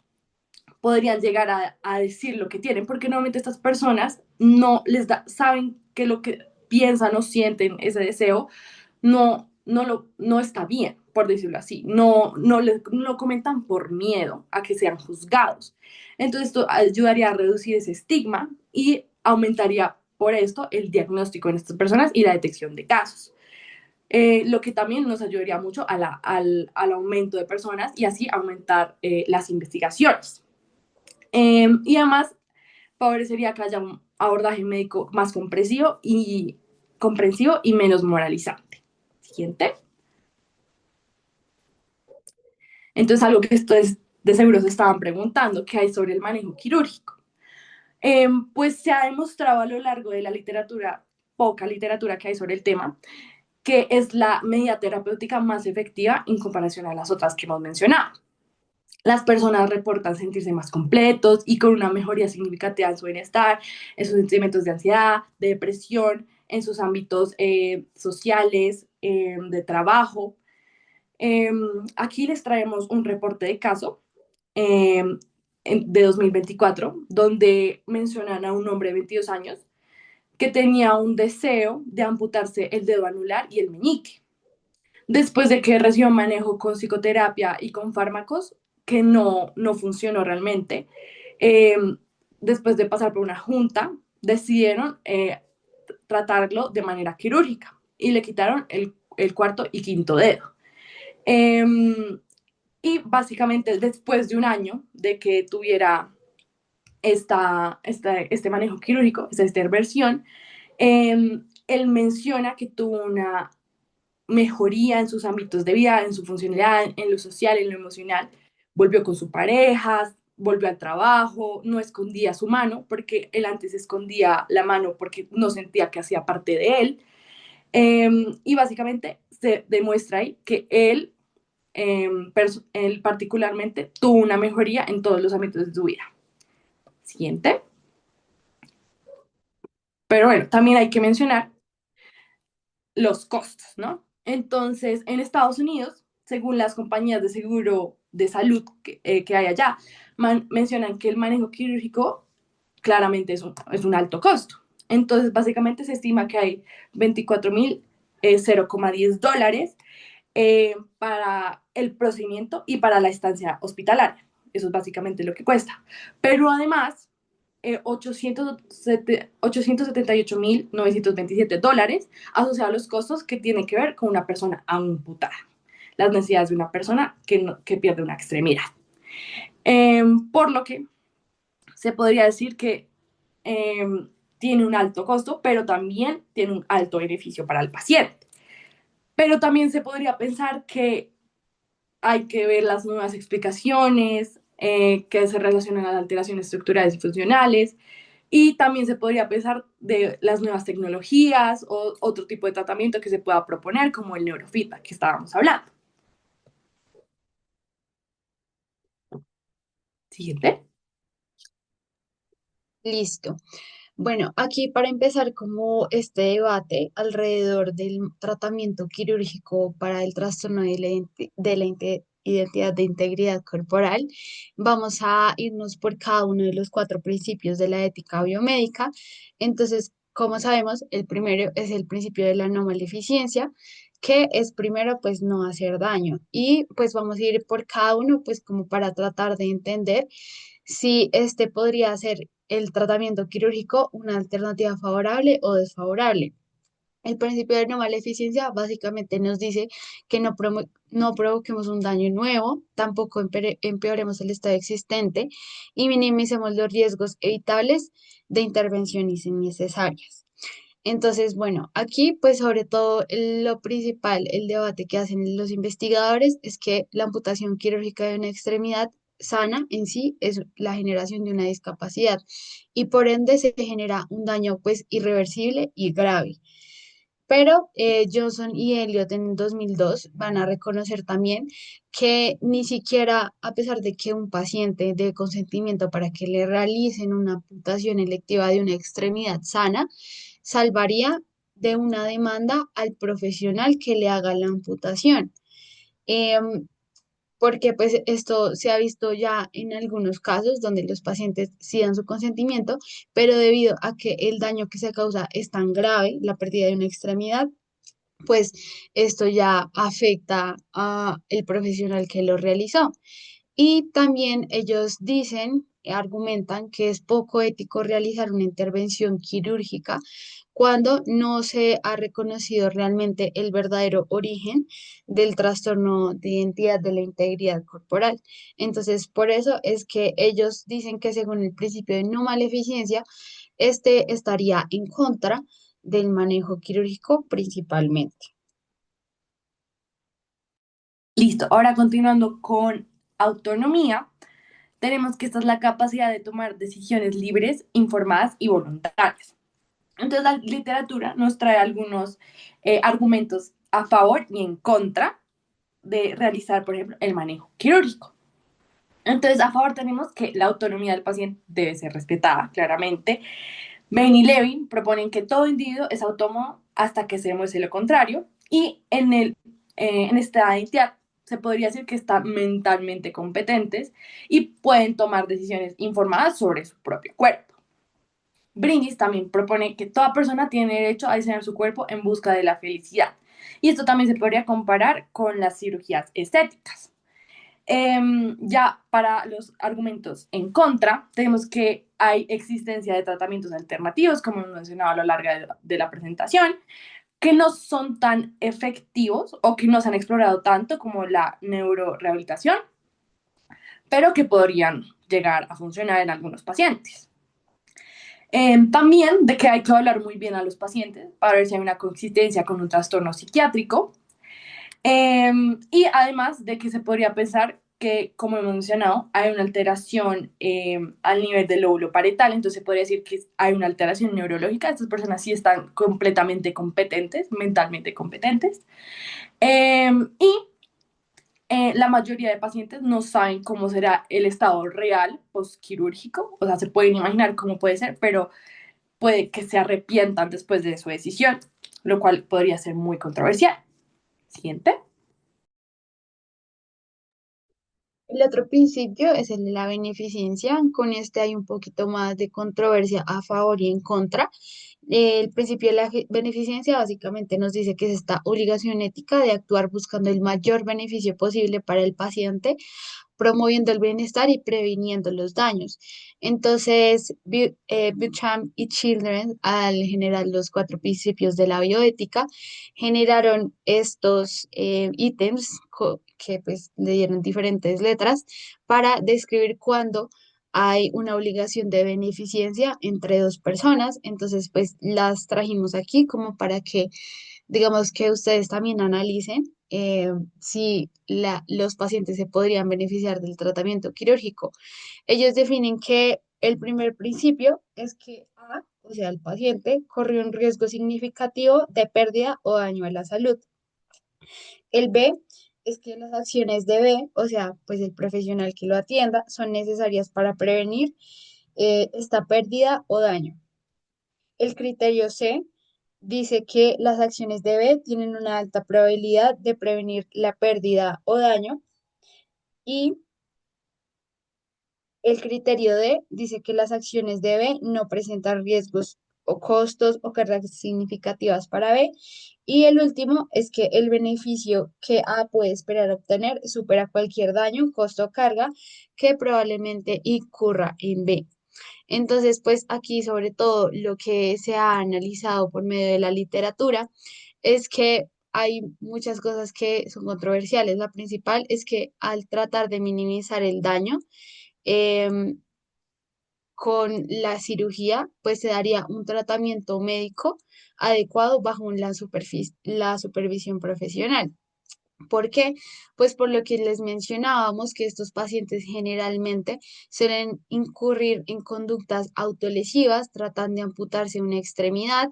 podrían llegar a decir lo que tienen, porque normalmente estas personas no saben que lo que piensan o sienten ese deseo no está bien, por decirlo así. No lo comentan por miedo a que sean juzgados. Entonces, esto ayudaría a reducir ese estigma y aumentaría por esto el diagnóstico en estas personas y la detección de casos. Lo que también nos ayudaría mucho al aumento de personas y así aumentar las investigaciones. Y además favorecería que haya un abordaje médico más comprensivo y menos moralizante. Siguiente. Entonces, algo que esto es, de seguro se estaban preguntando, ¿qué hay sobre el manejo quirúrgico? Pues se ha demostrado a lo largo de la literatura, poca literatura que hay sobre el tema, que es la medida terapéutica más efectiva en comparación a las otras que hemos mencionado. Las personas reportan sentirse más completos y con una mejoría significativa en su bienestar, en sus sentimientos de ansiedad, de depresión, en sus ámbitos sociales, de trabajo. Eh, Aquí les traemos un reporte de caso eh, de 2024, donde mencionan a un hombre de 22 años que tenía un deseo de amputarse el dedo anular y el meñique. Después de que recibió manejo con psicoterapia y con fármacos, que no funcionó realmente, eh, después de pasar por una junta, decidieron tratarlo de manera quirúrgica y le quitaron el cuarto y quinto dedo. Eh, y básicamente después de un año de que tuviera este manejo quirúrgico, esta intervención, él menciona que tuvo una mejoría en sus ámbitos de vida, en su funcionalidad, en lo social, en lo emocional. Volvió con su pareja, volvió al trabajo, no escondía su mano, porque él antes escondía la mano porque no sentía que hacía parte de él. Y básicamente se demuestra ahí que él él particularmente tuvo una mejoría en todos los ámbitos de su vida. Siguiente. Pero bueno, también hay que mencionar los costos, ¿no? Entonces, en Estados Unidos, según las compañías de seguro de salud que hay allá, mencionan que el manejo quirúrgico claramente es un alto costo. Entonces, básicamente se estima que hay 24.000, $0,10 para el procedimiento y para la estancia hospitalaria. Eso es básicamente lo que cuesta. Pero además, 878.927 dólares asociados a los costos que tienen que ver con una persona amputada, las necesidades de una persona que pierde una extremidad. Por lo que se podría decir que eh, tiene un alto costo, pero también tiene un alto beneficio para el paciente. Pero también se podría pensar que hay que ver las nuevas explicaciones que se relacionan a las alteraciones estructurales y funcionales. Y también se podría pensar de las nuevas tecnologías o otro tipo de tratamiento que se pueda proponer, como el neurofeedback que estábamos hablando. Siguiente. Listo. Bueno, aquí para empezar como este debate alrededor del tratamiento quirúrgico para el trastorno de la identidad de integridad corporal, vamos a irnos por cada uno de los cuatro principios de la ética biomédica. Entonces, como sabemos, el primero es el principio de la no maleficencia, que es primero pues no hacer daño. Y pues vamos a ir por cada uno pues como para tratar de entender si este podría ser el tratamiento quirúrgico una alternativa favorable o desfavorable. El principio de no maleficencia básicamente nos dice que no provoquemos un daño nuevo, tampoco empeoremos el estado existente y minimicemos los riesgos evitables de intervenciones innecesarias. Entonces, bueno, aquí pues sobre todo lo principal, el debate que hacen los investigadores es que la amputación quirúrgica de una extremidad sana en sí es la generación de una discapacidad y por ende se genera un daño pues irreversible y grave. Pero Johnson y Elliot en 2002 van a reconocer también que ni siquiera, a pesar de que un paciente dé consentimiento para que le realicen una amputación electiva de una extremidad sana, salvaría de una demanda al profesional que le haga la amputación. Em, Porque pues esto se ha visto ya en algunos casos donde los pacientes sí dan su consentimiento, pero debido a que el daño que se causa es tan grave, la pérdida de una extremidad, pues esto ya afecta a el profesional que lo realizó. Y también ellos dicen, argumentan que es poco ético realizar una intervención quirúrgica cuando no se ha reconocido realmente el verdadero origen del trastorno de identidad de la integridad corporal. Entonces, por eso es que ellos dicen que según el principio de no maleficencia, este estaría en contra del manejo quirúrgico principalmente. Listo. Ahora continuando con autonomía, tenemos que esta es la capacidad de tomar decisiones libres, informadas y voluntarias. Entonces la literatura nos trae algunos argumentos a favor y en contra de realizar, por ejemplo, el manejo quirúrgico. Entonces, a favor tenemos que la autonomía del paciente debe ser respetada, claramente. Bain y Levin proponen que todo individuo es autónomo hasta que se demuestre lo contrario y en esta entidad se podría decir que están mentalmente competentes y pueden tomar decisiones informadas sobre su propio cuerpo. Brindis también propone que toda persona tiene derecho a diseñar su cuerpo en busca de la felicidad. Y esto también se podría comparar con las cirugías estéticas. Ya para los argumentos en contra, tenemos que hay existencia de tratamientos alternativos, como hemos mencionado a lo largo de la presentación, que no son tan efectivos o que no se han explorado tanto como la neurorehabilitación, pero que podrían llegar a funcionar en algunos pacientes. También de que hay que hablar muy bien a los pacientes para ver si hay una consistencia con un trastorno psiquiátrico. Y además de que se podría pensar que, como hemos mencionado, hay una alteración al nivel del lóbulo parietal, entonces se podría decir que hay una alteración neurológica. Estas personas sí están completamente competentes, mentalmente competentes. Y La mayoría de pacientes no saben cómo será el estado real postquirúrgico, o sea, se pueden imaginar cómo puede ser, pero puede que se arrepientan después de su decisión, lo cual podría ser muy controversial. Siguiente. El otro principio es el de la beneficencia. Con este hay un poquito más de controversia a favor y en contra. El principio de la beneficencia básicamente nos dice que es esta obligación ética de actuar buscando el mayor beneficio posible para el paciente, promoviendo el bienestar y previniendo los daños. Entonces, Buchan y Children, al generar los cuatro principios de la bioética, generaron estos ítems que pues le dieron diferentes letras para describir cuándo hay una obligación de beneficencia entre dos personas. Entonces, pues las trajimos aquí como para que digamos que ustedes también analicen si los pacientes se podrían beneficiar del tratamiento quirúrgico. Ellos definen que el primer principio es que A, o sea, el paciente, corrió un riesgo significativo de pérdida o daño a la salud. El B es que las acciones de B, o sea, pues el profesional que lo atienda, son necesarias para prevenir esta pérdida o daño. El criterio C dice que las acciones de B tienen una alta probabilidad de prevenir la pérdida o daño y el criterio D dice que las acciones de B no presentan riesgos o costos o cargas significativas para B. Y el último es que el beneficio que A puede esperar obtener supera cualquier daño, costo o carga que probablemente incurra en B. Entonces, pues aquí sobre todo lo que se ha analizado por medio de la literatura es que hay muchas cosas que son controversiales. La principal es que al tratar de minimizar el daño, em, con la cirugía, pues se daría un tratamiento médico adecuado bajo la supervisión profesional. ¿Por qué? Pues por lo que les mencionábamos, que estos pacientes generalmente suelen incurrir en conductas autolesivas, tratan de amputarse una extremidad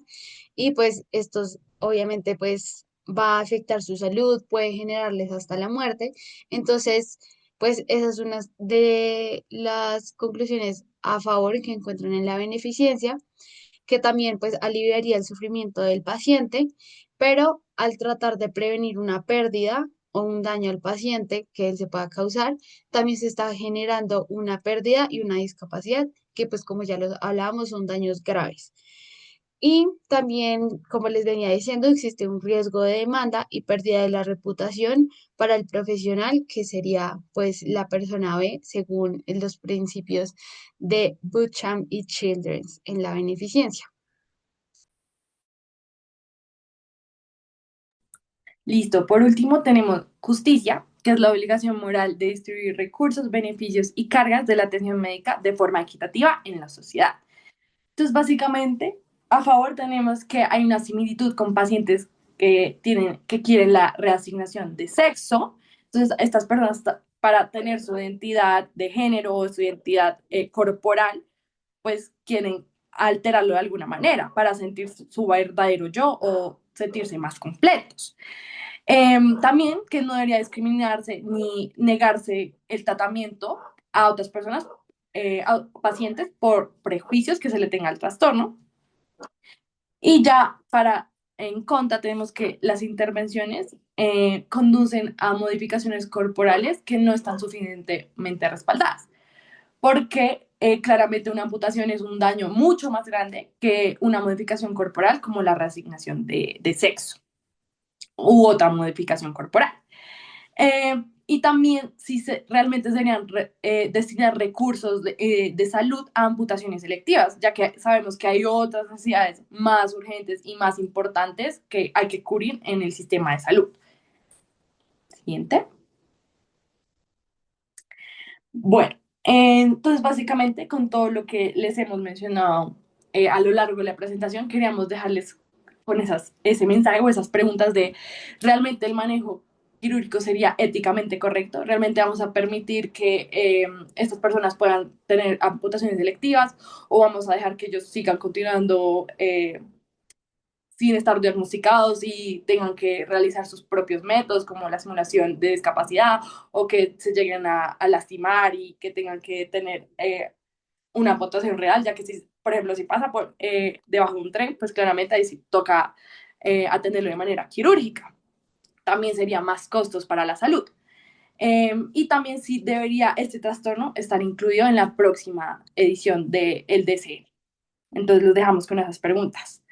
y pues estos obviamente pues va a afectar su salud, puede generarles hasta la muerte. Entonces, pues esa es una de las conclusiones a favor que encuentran en la beneficencia, que también pues aliviaría el sufrimiento del paciente, pero al tratar de prevenir una pérdida o un daño al paciente que él se pueda causar, también se está generando una pérdida y una discapacidad que pues como ya lo hablábamos son daños graves. Y también, como les venía diciendo, existe un riesgo de demanda y pérdida de la reputación para el profesional, que sería pues la persona B, según los principios de Buchan y Childrens en la beneficencia. Listo. Por último, tenemos justicia, que es la obligación moral de distribuir recursos, beneficios y cargas de la atención médica de forma equitativa en la sociedad. Entonces, básicamente, a favor tenemos que hay una similitud con pacientes que quieren la reasignación de sexo. Entonces, estas personas, para tener su identidad de género o su identidad corporal, pues quieren alterarlo de alguna manera para sentir su verdadero yo o sentirse más completos. También que no debería discriminarse ni negarse el tratamiento a otras personas, a pacientes, por prejuicios que se le tenga al trastorno. Y ya para en contra tenemos que las intervenciones conducen a modificaciones corporales que no están suficientemente respaldadas, porque claramente una amputación es un daño mucho más grande que una modificación corporal como la reasignación de sexo u otra modificación corporal. Y también si realmente serían destinar recursos de salud a amputaciones selectivas, ya que sabemos que hay otras necesidades más urgentes y más importantes que hay que cubrir en el sistema de salud. Siguiente. Bueno, entonces básicamente con todo lo que les hemos mencionado a lo largo de la presentación, queríamos dejarles con ese mensaje o esas preguntas de realmente el manejo quirúrgico sería éticamente correcto, realmente vamos a permitir que estas personas puedan tener amputaciones selectivas o vamos a dejar que ellos sigan continuando sin estar diagnosticados y tengan que realizar sus propios métodos como la simulación de discapacidad o que se lleguen a lastimar y que tengan que tener una amputación real, ya que si, por ejemplo, si pasa por debajo de un tren, pues claramente ahí sí toca atenderlo de manera quirúrgica. También sería más costos para la salud. Y también sí debería este trastorno estar incluido en la próxima edición del DCN. Entonces los dejamos con esas preguntas.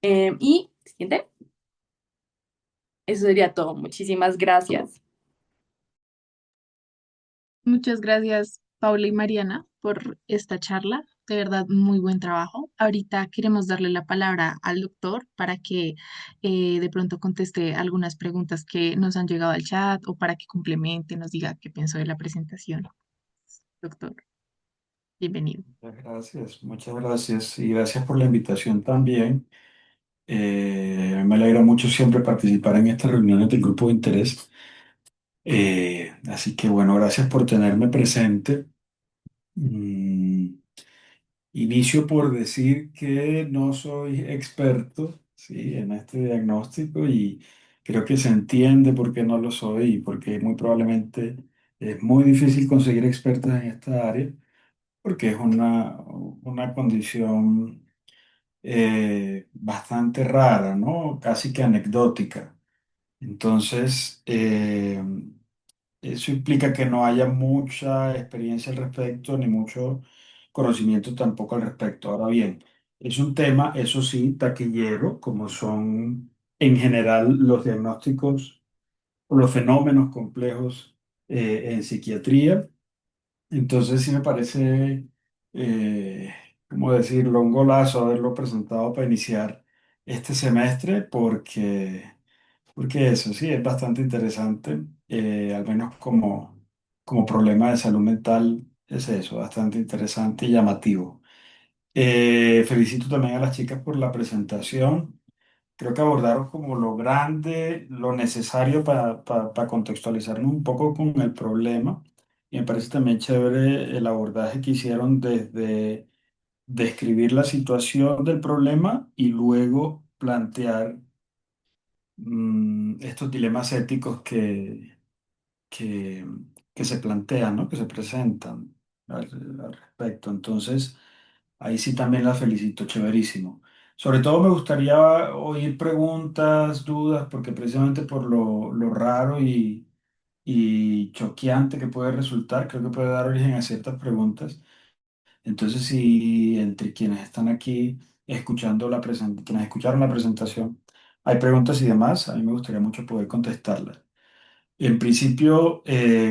Y siguiente, eso sería todo. Muchísimas gracias. Muchas gracias, Paula y Mariana, por esta charla. De verdad, muy buen trabajo. Ahorita queremos darle la palabra al doctor para que de pronto conteste algunas preguntas que nos han llegado al chat o para que complemente, nos diga qué pensó de la presentación. Doctor, bienvenido. Muchas gracias y gracias por la invitación también. Me alegra mucho siempre participar en estas reuniones del grupo de interés. Así que bueno, gracias por tenerme presente. Mm, Inicio por decir que no soy experto, ¿sí?, en este diagnóstico y creo que se entiende por qué no lo soy y porque muy probablemente es muy difícil conseguir expertos en esta área porque es una condición bastante rara, ¿no? Casi que anecdótica. Entonces, eso implica que no haya mucha experiencia al respecto, ni mucho conocimiento tampoco al respecto. Ahora bien, es un tema, eso sí, taquillero, como son en general los diagnósticos o los fenómenos complejos en psiquiatría. Entonces sí me parece, como decirlo, un golazo haberlo presentado para iniciar este semestre porque eso sí es bastante interesante, al menos como problema de salud mental es eso, bastante interesante y llamativo. Felicito también a las chicas por la presentación. Creo que abordaron como lo grande, lo necesario para contextualizarnos un poco con el problema. Y me parece también chévere el abordaje que hicieron desde describir la situación del problema y luego plantear estos dilemas éticos que, que se plantean, ¿no? Que se presentan al respecto. Entonces, ahí sí también la felicito, chéverísimo. Sobre todo me gustaría oír preguntas, dudas, porque precisamente por lo raro y choqueante que puede resultar, creo que puede dar origen a ciertas preguntas. Entonces, si entre quienes están aquí escuchando quienes escucharon la presentación, hay preguntas y demás, a mí me gustaría mucho poder contestarlas. En principio,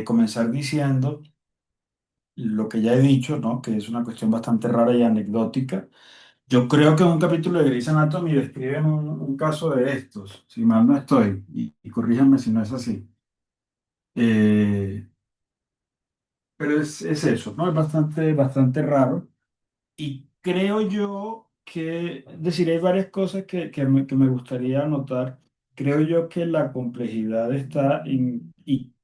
comenzar diciendo lo que ya he dicho, ¿no? Que es una cuestión bastante rara y anecdótica. Yo creo que en un capítulo de Grey's Anatomy describen un caso de estos, si mal no estoy, y corríjanme si no es así. Eh, pero es eso, ¿no? Es bastante raro. Y creo yo que, es decir, hay varias cosas que me gustaría anotar. Creo yo que la complejidad está y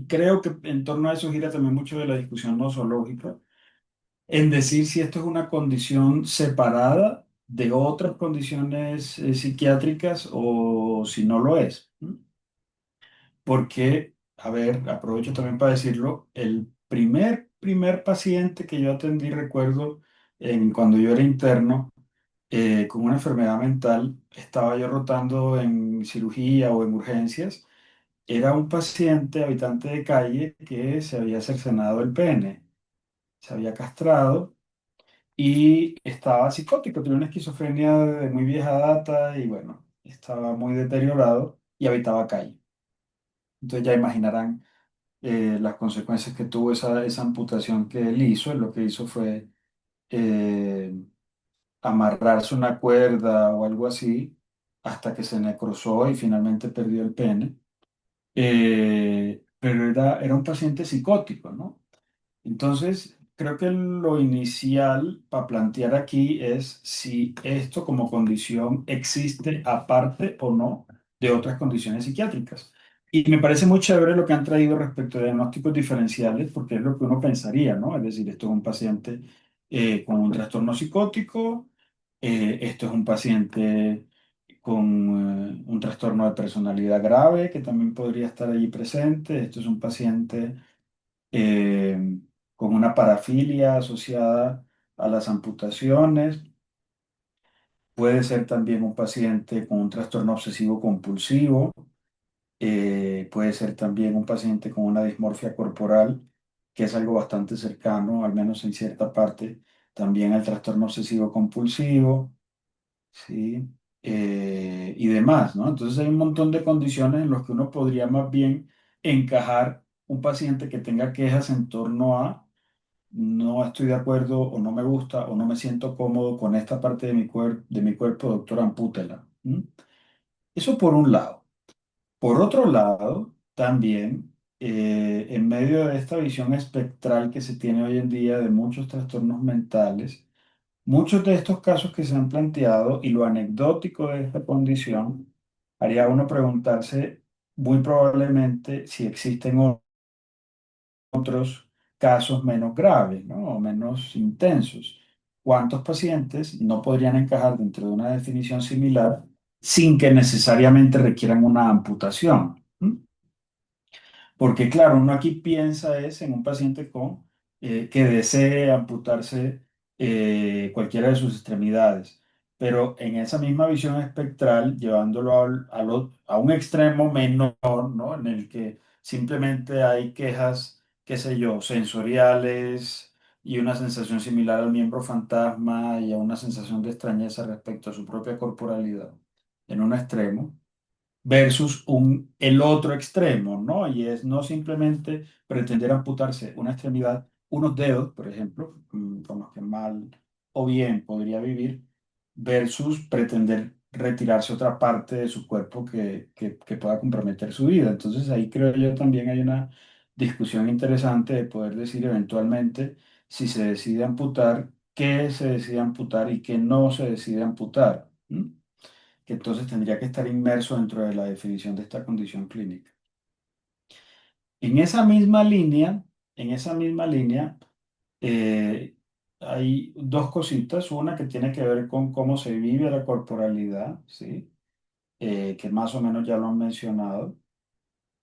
creo que en torno a eso gira también mucho de la discusión nosológica en decir si esto es una condición separada de otras condiciones psiquiátricas o si no lo es. ¿M? Porque, a ver, aprovecho también para decirlo, el primer paciente que yo atendí, recuerdo, cuando yo era interno, con una enfermedad mental, estaba yo rotando en cirugía o en urgencias, era un paciente habitante de calle que se había cercenado el pene, se había castrado y estaba psicótico, tenía una esquizofrenia de muy vieja data y bueno, estaba muy deteriorado y habitaba calle. Entonces ya imaginarán las consecuencias que tuvo esa amputación que él hizo. Lo que hizo fue eh, amarrarse una cuerda o algo así hasta que se necrosó y finalmente perdió el pene. Pero era un paciente psicótico, ¿no? Entonces, creo que lo inicial para plantear aquí es si esto como condición existe aparte o no de otras condiciones psiquiátricas. Y me parece muy chévere lo que han traído respecto a diagnósticos diferenciales, porque es lo que uno pensaría, ¿no? Es decir, esto es un paciente con un trastorno psicótico Esto es un paciente con un trastorno de personalidad grave que también podría estar allí presente. Esto es un paciente eh, con una parafilia asociada a las amputaciones. Puede ser también un paciente con un trastorno obsesivo compulsivo. Puede ser también un paciente con una dismorfia corporal, que es algo bastante cercano, al menos en cierta parte, también al trastorno obsesivo compulsivo, ¿sí? Y demás, ¿no? Entonces hay un montón de condiciones en las que uno podría más bien encajar un paciente que tenga quejas en torno a no estoy de acuerdo o no me gusta o no me siento cómodo con esta parte de mi cuerpo, doctor, ampútela. ¿M? Eso por un lado. Por otro lado, también, en medio de esta visión espectral que se tiene hoy en día de muchos trastornos mentales, muchos de estos casos que se han planteado y lo anecdótico de esta condición, haría a uno preguntarse muy probablemente si existen otros casos menos graves, ¿no? O menos intensos. ¿Cuántos pacientes no podrían encajar dentro de una definición similar sin que necesariamente requieran una amputación? ¿M? Porque claro, uno aquí piensa es en un paciente que desee amputarse cualquiera de sus extremidades, pero en esa misma visión espectral, llevándolo a un extremo menor, ¿no? En el que simplemente hay quejas, qué sé yo, sensoriales y una sensación similar al miembro fantasma y a una sensación de extrañeza respecto a su propia corporalidad, en un extremo versus el otro extremo, ¿no? Y es no simplemente pretender amputarse una extremidad, unos dedos, por ejemplo, con los que mal o bien podría vivir, versus pretender retirarse otra parte de su cuerpo que pueda comprometer su vida. Entonces ahí creo yo también hay una discusión interesante de poder decir eventualmente si se decide amputar, qué se decide amputar y qué no se decide amputar. ¿M? Que entonces tendría que estar inmerso dentro de la definición de esta condición clínica. En esa misma línea, en esa misma línea, eh, hay dos cositas. Una que tiene que ver con cómo se vive la corporalidad, ¿sí? Que más o menos ya lo han mencionado.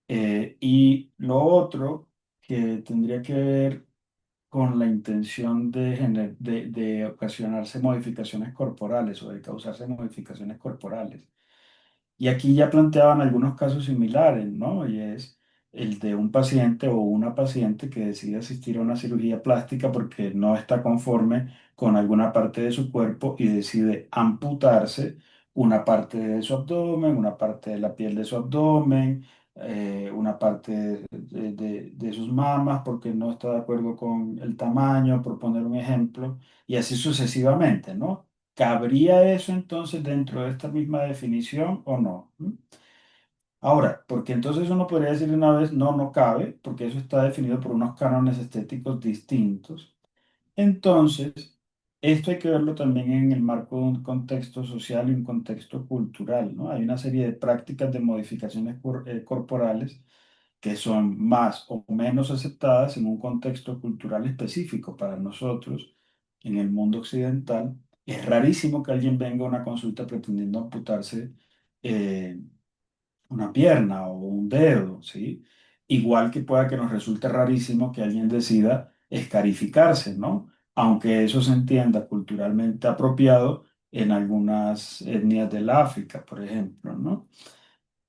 Y lo otro que tendría que ver con la intención de ocasionarse modificaciones corporales o de causarse modificaciones corporales. Y aquí ya planteaban algunos casos similares, ¿no? Y es el de un paciente o una paciente que decide asistir a una cirugía plástica porque no está conforme con alguna parte de su cuerpo y decide amputarse una parte de su abdomen, una parte de la piel de su abdomen, una parte de sus mamas porque no está de acuerdo con el tamaño, por poner un ejemplo, y así sucesivamente, ¿no? ¿Cabría eso entonces dentro de esta misma definición o no? ¿Mm? Ahora, porque entonces uno podría decir de una vez, no, no cabe, porque eso está definido por unos cánones estéticos distintos. Entonces, esto hay que verlo también en el marco de un contexto social y un contexto cultural, ¿no? Hay una serie de prácticas de modificaciones corporales que son más o menos aceptadas en un contexto cultural específico para nosotros en el mundo occidental. Es rarísimo que alguien venga a una consulta pretendiendo amputarse eh, una pierna o un dedo, ¿sí? Igual que pueda que nos resulte rarísimo que alguien decida escarificarse, ¿no? Aunque eso se entienda culturalmente apropiado en algunas etnias del África, por ejemplo, ¿no?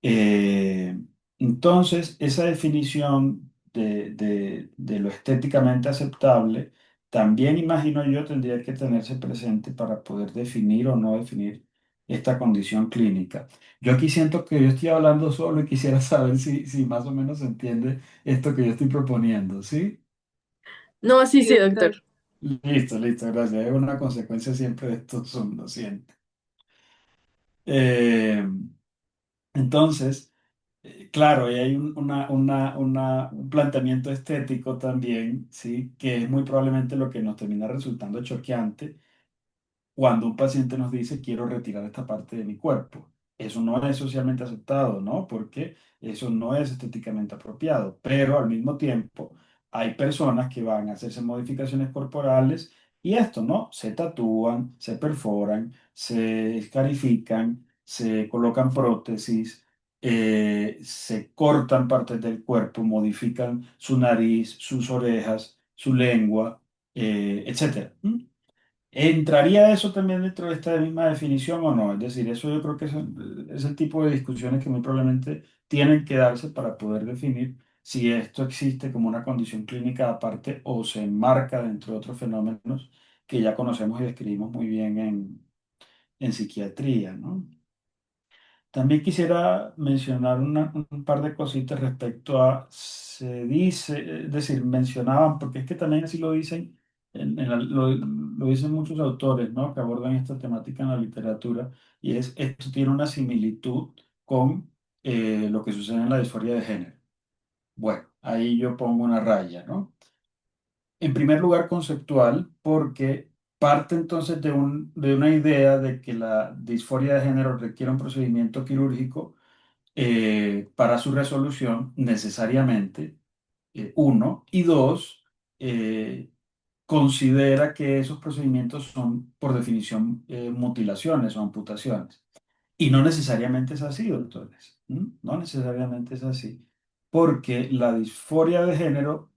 Eh, entonces, esa definición de lo estéticamente aceptable, también imagino yo tendría que tenerse presente para poder definir o no definir esta condición clínica. Yo aquí siento que yo estoy hablando solo y quisiera saber si más o menos se entiende esto que yo estoy proponiendo, ¿sí? No, sí, Sí, sí, doctor. doctor. Listo, listo, gracias. Es una consecuencia siempre de estos Zoom, lo siento. Eh, entonces... Claro, y hay un planteamiento estético también, ¿sí? Que es muy probablemente lo que nos termina resultando choqueante cuando un paciente nos dice quiero retirar esta parte de mi cuerpo. Eso no es socialmente aceptado, ¿no? Porque eso no es estéticamente apropiado, pero al mismo tiempo hay personas que van a hacerse modificaciones corporales Y esto, ¿no? Se tatúan, se perforan, se escarifican, se colocan prótesis, se cortan partes del cuerpo, modifican su nariz, sus orejas, su lengua, etcétera. ¿Entraría eso también dentro de esta misma definición o no? Es decir, eso yo creo que es el tipo de discusiones que muy probablemente tienen que darse para poder definir si esto existe como una condición clínica aparte o se enmarca dentro de otros fenómenos que ya conocemos y describimos muy bien en psiquiatría, ¿no? También quisiera mencionar un par de cositas respecto a, se dice, es decir, mencionaban, porque es que también así lo dicen, lo dicen muchos autores, ¿no? Que abordan esta temática en la literatura, y es, esto tiene una similitud con lo que sucede en la disforia de género. Bueno, ahí yo pongo una raya, ¿no? En primer lugar, conceptual, porque parte entonces de una idea de que la disforia de género requiere un procedimiento quirúrgico para su resolución necesariamente, uno, y dos, eh, considera que esos procedimientos son por definición mutilaciones o amputaciones. Y no necesariamente es así, doctores. No necesariamente es así, porque la disforia de género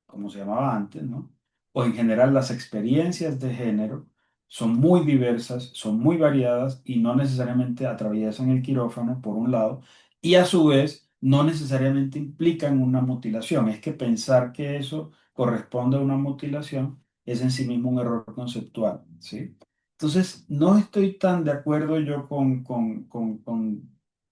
como se llamaba antes, ¿no? O en general las experiencias de género son muy diversas, son muy variadas y no necesariamente atraviesan el quirófano, por un lado, y a su vez no necesariamente implican una mutilación. Es que pensar que eso corresponde a una mutilación es en sí mismo un error conceptual, ¿sí? Entonces, no estoy tan de acuerdo yo con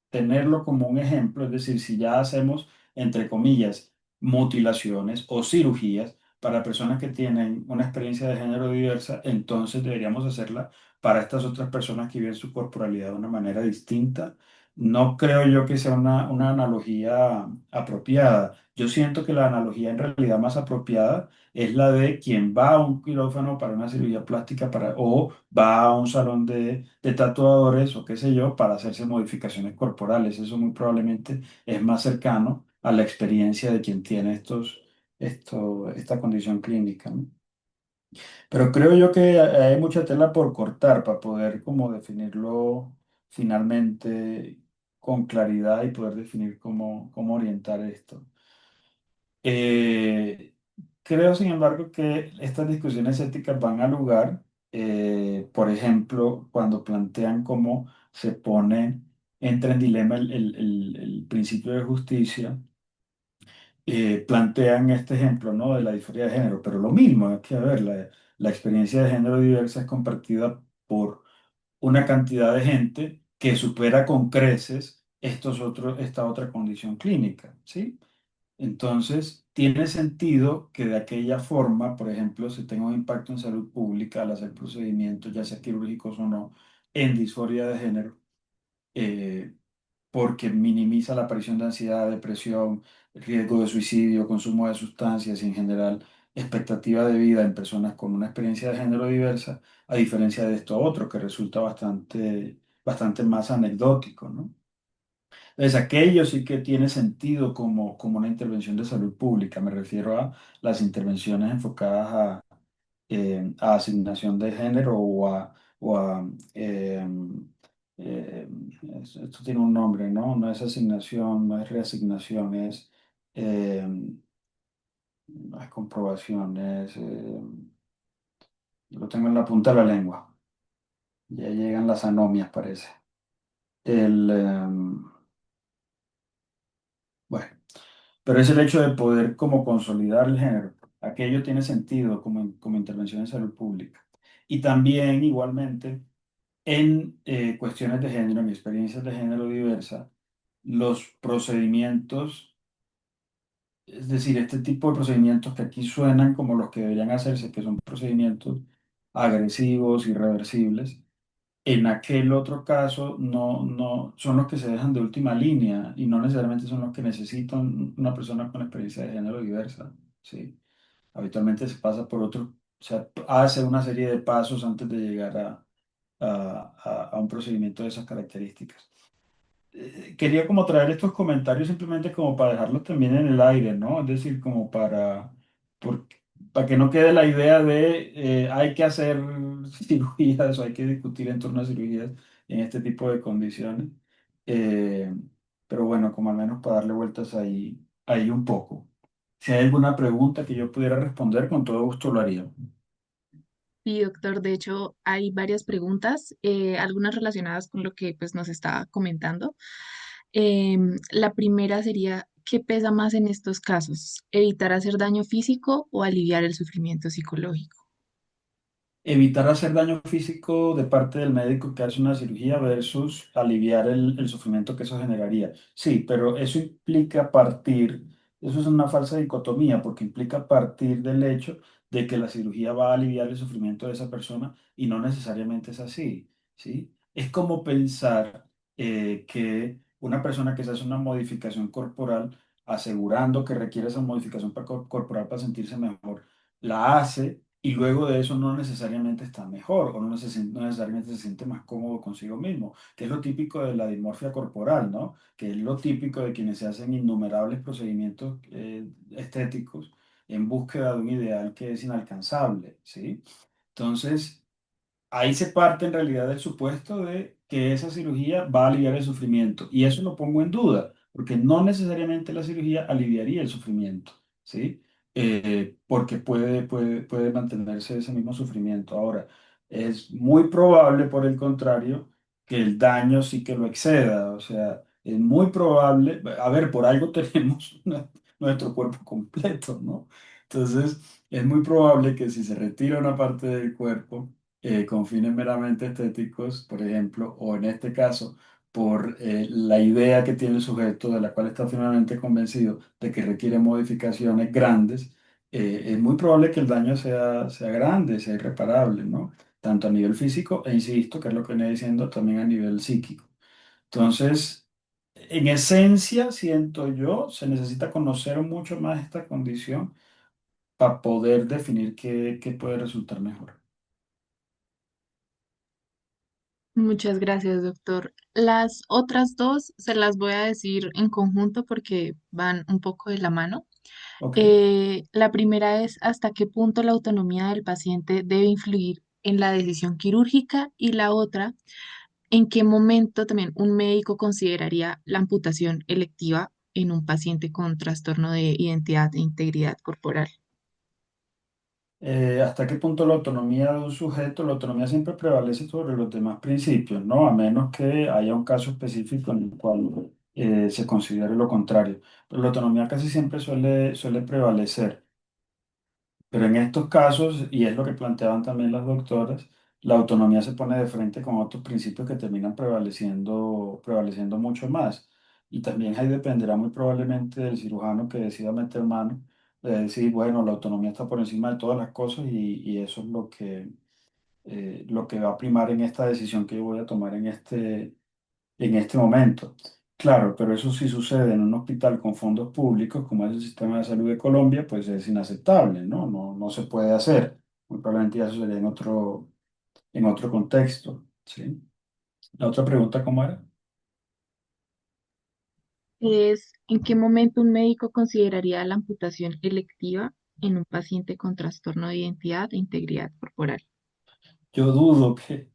tenerlo como un ejemplo, es decir, si ya hacemos, entre comillas, mutilaciones o cirugías para personas que tienen una experiencia de género diversa, entonces deberíamos hacerla para estas otras personas que viven su corporalidad de una manera distinta. No creo yo que sea una analogía apropiada. Yo siento que la analogía en realidad más apropiada es la de quien va a un quirófano para una cirugía plástica o va a un salón de tatuadores o qué sé yo para hacerse modificaciones corporales. Eso muy probablemente es más cercano a la experiencia de quien tiene esta condición clínica, ¿no? Pero creo yo que hay mucha tela por cortar para poder como definirlo finalmente con claridad y poder definir cómo orientar esto. Eh, Creo, sin embargo, que estas discusiones éticas van a lugar, por ejemplo, cuando plantean cómo se pone, entra en dilema el principio de justicia, plantean este ejemplo, ¿no? De la disforia de género, pero lo mismo, es que, a ver, la experiencia de género diversa es compartida por una cantidad de gente que supera con creces esta otra condición clínica, ¿sí? Entonces, tiene sentido que de aquella forma, por ejemplo, se tenga un impacto en salud pública al hacer procedimientos, ya sea quirúrgicos o no, en disforia de género, eh, porque minimiza la aparición de ansiedad, depresión, riesgo de suicidio, consumo de sustancias y en general expectativa de vida en personas con una experiencia de género diversa, a diferencia de esto otro que resulta bastante más anecdótico, ¿no? Entonces, aquello sí que tiene sentido como una intervención de salud pública. Me refiero a las intervenciones enfocadas a asignación de género o a eh, eh, esto tiene un nombre, ¿no? No es asignación, no es reasignación, eh, no es comprobación, lo tengo en la punta de la lengua. Ya llegan las anomias, parece. El, bueno. Pero es el hecho de poder como consolidar el género. Aquello tiene sentido como intervención en salud pública. Y también, igualmente, en cuestiones de género, en experiencias de género diversa, los procedimientos, es decir, este tipo de procedimientos que aquí suenan como los que deberían hacerse, que son procedimientos agresivos, irreversibles, en aquel otro caso no son los que se dejan de última línea y no necesariamente son los que necesitan una persona con experiencia de género diversa, ¿sí? Habitualmente se pasa por otro, se hace una serie de pasos antes de llegar a un procedimiento de esas características. Quería como traer estos comentarios simplemente como para dejarlos también en el aire, ¿no? Es decir, como para, para que no quede la idea de hay que hacer cirugías o hay que discutir en torno a cirugías en este tipo de condiciones. Eh, pero bueno, como al menos para darle vueltas ahí un poco. Si hay alguna pregunta que yo pudiera responder, con todo gusto lo haría. Sí, doctor, de hecho hay varias preguntas, algunas relacionadas con lo que pues, nos estaba comentando. La primera sería, ¿qué pesa más en estos casos? ¿Evitar hacer daño físico o aliviar el sufrimiento psicológico? Evitar hacer daño físico de parte del médico que hace una cirugía versus aliviar el sufrimiento que eso generaría. Sí, pero eso implica partir, eso es una falsa dicotomía, porque implica partir del hecho de que la cirugía va a aliviar el sufrimiento de esa persona y no necesariamente es así, ¿sí? Es como pensar que una persona que se hace una modificación corporal, asegurando que requiere esa modificación corporal para sentirse mejor, la hace y luego de eso no necesariamente está mejor o no necesariamente se siente más cómodo consigo mismo, que es lo típico de la dimorfia corporal, ¿no? Que es lo típico de quienes se hacen innumerables procedimientos estéticos en búsqueda de un ideal que es inalcanzable, ¿sí? Entonces, ahí se parte en realidad del supuesto de que esa cirugía va a aliviar el sufrimiento. Y eso lo pongo en duda, porque no necesariamente la cirugía aliviaría el sufrimiento, ¿sí? Porque puede mantenerse ese mismo sufrimiento. Ahora, es muy probable, por el contrario, que el daño sí que lo exceda. O sea, es muy probable, a ver, por algo tenemos nuestro cuerpo completo, ¿no? Entonces, es muy probable que si se retira una parte del cuerpo, con fines meramente estéticos, por ejemplo, o en este caso, por la idea que tiene el sujeto, de la cual está firmemente convencido de que requiere modificaciones grandes, es muy probable que el daño sea grande, sea irreparable, ¿no? Tanto a nivel físico e insisto, que es lo que venía diciendo, también a nivel psíquico. Entonces, en esencia, siento yo, se necesita conocer mucho más esta condición para poder definir qué puede resultar mejor. Muchas gracias, doctor. Las otras dos se las voy a decir en conjunto porque van un poco de la mano. Ok. La primera es hasta qué punto la autonomía del paciente debe influir en la decisión quirúrgica y la otra, en qué momento también un médico consideraría la amputación electiva en un paciente con trastorno de identidad e integridad corporal. ¿Hasta qué punto la autonomía de un sujeto, la autonomía siempre prevalece sobre los demás principios, ¿no? A menos que haya un caso específico en el cual se considere lo contrario. Pero la autonomía casi siempre suele prevalecer. Pero en estos casos, y es lo que planteaban también las doctoras, la autonomía se pone de frente con otros principios que terminan prevaleciendo mucho más. Y también ahí dependerá muy probablemente del cirujano que decida meter mano, de decir, bueno, la autonomía está por encima de todas las cosas y eso es lo que va a primar en esta decisión que yo voy a tomar en este momento. Claro, pero eso sí sucede en un hospital con fondos públicos, como es el sistema de salud de Colombia, pues es inaceptable, ¿no? No se puede hacer. Muy probablemente ya eso sería en otro contexto, ¿sí? La otra pregunta, ¿cómo era? Es en qué momento un médico consideraría la amputación electiva en un paciente con trastorno de identidad e integridad corporal. Yo dudo que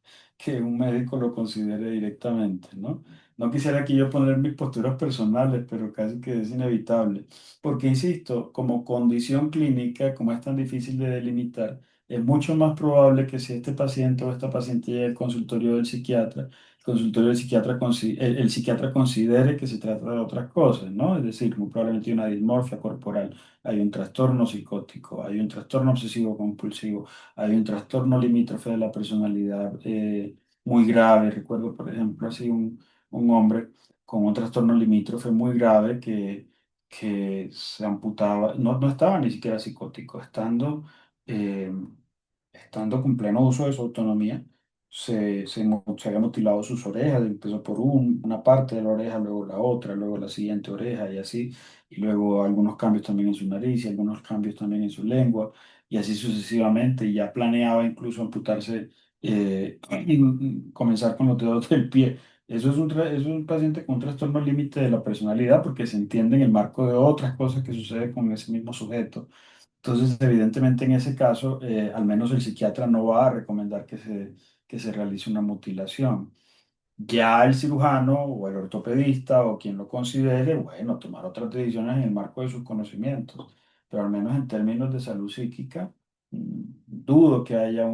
un médico lo considere directamente, ¿no? No quisiera aquí yo poner mis posturas personales, pero casi que es inevitable. Porque, insisto, como condición clínica, como es tan difícil de delimitar, es mucho más probable que si este paciente o esta paciente llegue al consultorio del psiquiatra, el consultorio del psiquiatra, el psiquiatra considere que se trata de otras cosas, ¿no? Es decir, muy probablemente hay una dismorfia corporal, hay un trastorno psicótico, hay un trastorno obsesivo compulsivo, hay un trastorno limítrofe de la personalidad muy grave. Recuerdo, por ejemplo, así un hombre con un trastorno limítrofe muy grave que se amputaba, no estaba ni siquiera psicótico, eh, estando con pleno uso de su autonomía, se había mutilado sus orejas, empezó por una parte de la oreja, luego la otra, luego la siguiente oreja y así, y luego algunos cambios también en su nariz y algunos cambios también en su lengua y así sucesivamente. Y ya planeaba incluso amputarse y comenzar con los dedos del pie. Eso es un paciente con un trastorno límite de la personalidad porque se entiende en el marco de otras cosas que suceden con ese mismo sujeto. Entonces, evidentemente en ese caso, al menos el psiquiatra no va a recomendar que se realice una mutilación. Ya el cirujano o el ortopedista o quien lo considere, bueno, tomar otras decisiones en el marco de sus conocimientos, pero al menos en términos de salud psíquica, dudo que haya al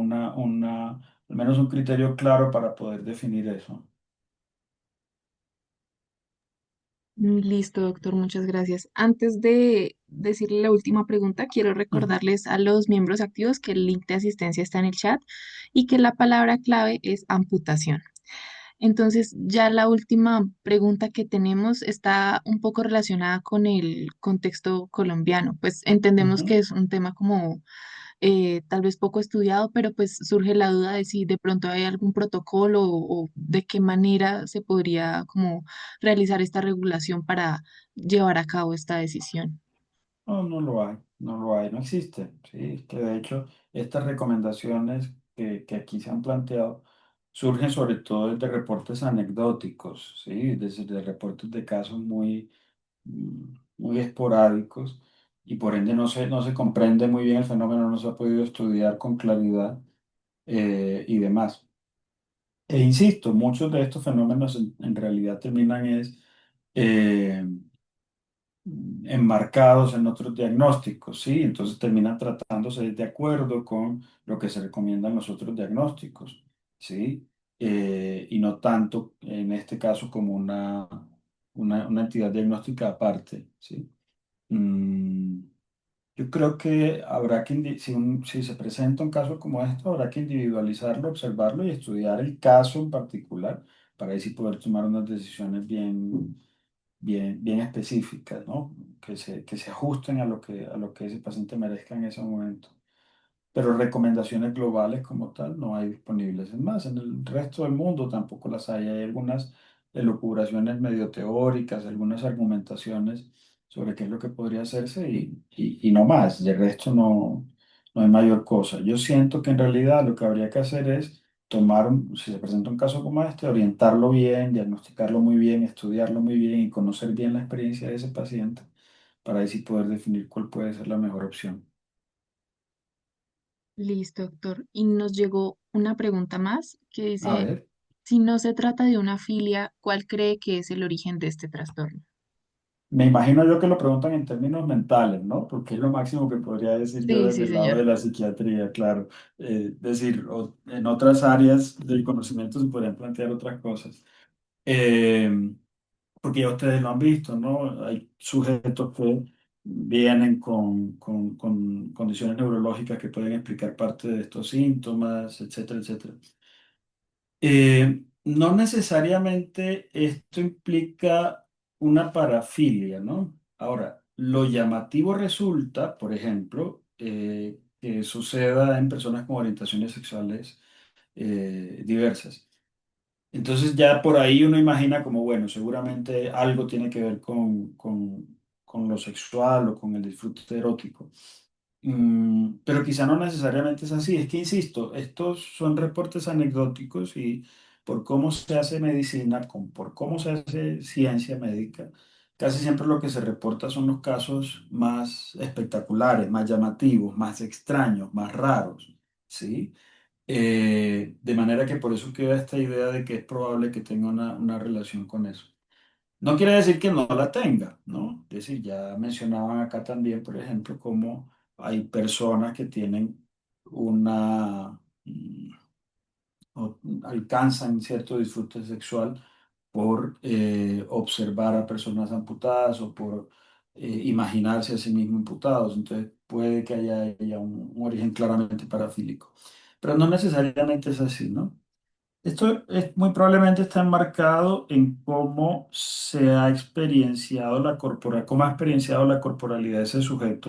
menos un criterio claro para poder definir eso. Listo, doctor, muchas gracias. Antes de decirle la última pregunta, quiero Ujú. recordarles a los miembros activos que el link de asistencia está en el chat y que la palabra clave es amputación. Entonces, ya la última pregunta que tenemos está un poco relacionada con el contexto colombiano. Pues entendemos que Ujú. es un tema como tal vez poco estudiado, pero pues surge la duda de si de pronto hay algún protocolo o de qué manera se podría como realizar esta regulación para llevar a cabo esta decisión. No, no lo hay, no lo hay, no existe. Sí, es que de hecho estas recomendaciones que aquí se han planteado surgen sobre todo de reportes anecdóticos, ¿sí? De reportes de casos muy esporádicos y por ende no se comprende muy bien el fenómeno, no se ha podido estudiar con claridad y demás. E insisto, muchos de estos fenómenos en realidad terminan eh, enmarcados en otros diagnósticos, ¿sí? Entonces terminan tratándose de acuerdo con lo que se recomiendan los otros diagnósticos, ¿sí? Y no tanto en este caso como una entidad diagnóstica aparte, ¿sí? Mm, yo creo que habrá que, si se presenta un caso como esto, habrá que individualizarlo, observarlo y estudiar el caso en particular para así poder tomar unas decisiones bien específicas, ¿no? Que se ajusten a lo que ese paciente merezca en ese momento. Pero recomendaciones globales como tal no hay disponibles. Es más, en el resto del mundo tampoco las hay. Hay algunas elucubraciones medio teóricas, algunas argumentaciones sobre qué es lo que podría hacerse y no más. De resto no hay mayor cosa. Yo siento que en realidad lo que habría que hacer es si se presenta un caso como este, orientarlo bien, diagnosticarlo muy bien, estudiarlo muy bien y conocer bien la experiencia de ese paciente para así poder definir cuál puede ser la mejor opción. Listo, doctor. Y nos llegó una pregunta más que A dice, ver. si no se trata de una filia, ¿cuál cree que es el origen de este trastorno? Me imagino yo que lo preguntan en términos mentales, ¿no? Porque es lo máximo que podría decir yo Sí, desde sí, el lado señor. de la psiquiatría, claro. Decir, en otras áreas del conocimiento se podrían plantear otras cosas. Eh, Porque ya ustedes lo han visto, ¿no? Hay sujetos que vienen con condiciones neurológicas que pueden explicar parte de estos síntomas, etcétera, etcétera. No necesariamente esto implica una parafilia, ¿no? Ahora, lo llamativo resulta, por ejemplo, que suceda en personas con orientaciones sexuales diversas. Entonces ya por ahí uno imagina como, bueno, seguramente algo tiene que ver con lo sexual o con el disfrute erótico. Pero quizá no necesariamente es así. Es que, insisto, estos son reportes anecdóticos y por cómo se hace medicina, por cómo se hace ciencia médica, casi siempre lo que se reporta son los casos más espectaculares, más llamativos, más extraños, más raros, ¿sí? De manera que por eso queda esta idea de que es probable que tenga una relación con eso. No quiere decir que no la tenga, ¿no? Es decir, ya mencionaban acá también, por ejemplo, cómo hay personas que tienen alcanzan cierto disfrute sexual por observar a personas amputadas o por imaginarse a sí mismos amputados. Entonces puede que haya un origen claramente parafílico. Pero no necesariamente es así, ¿no? Esto muy probablemente está enmarcado en cómo se ha experienciado cómo ha experienciado la corporalidad de ese sujeto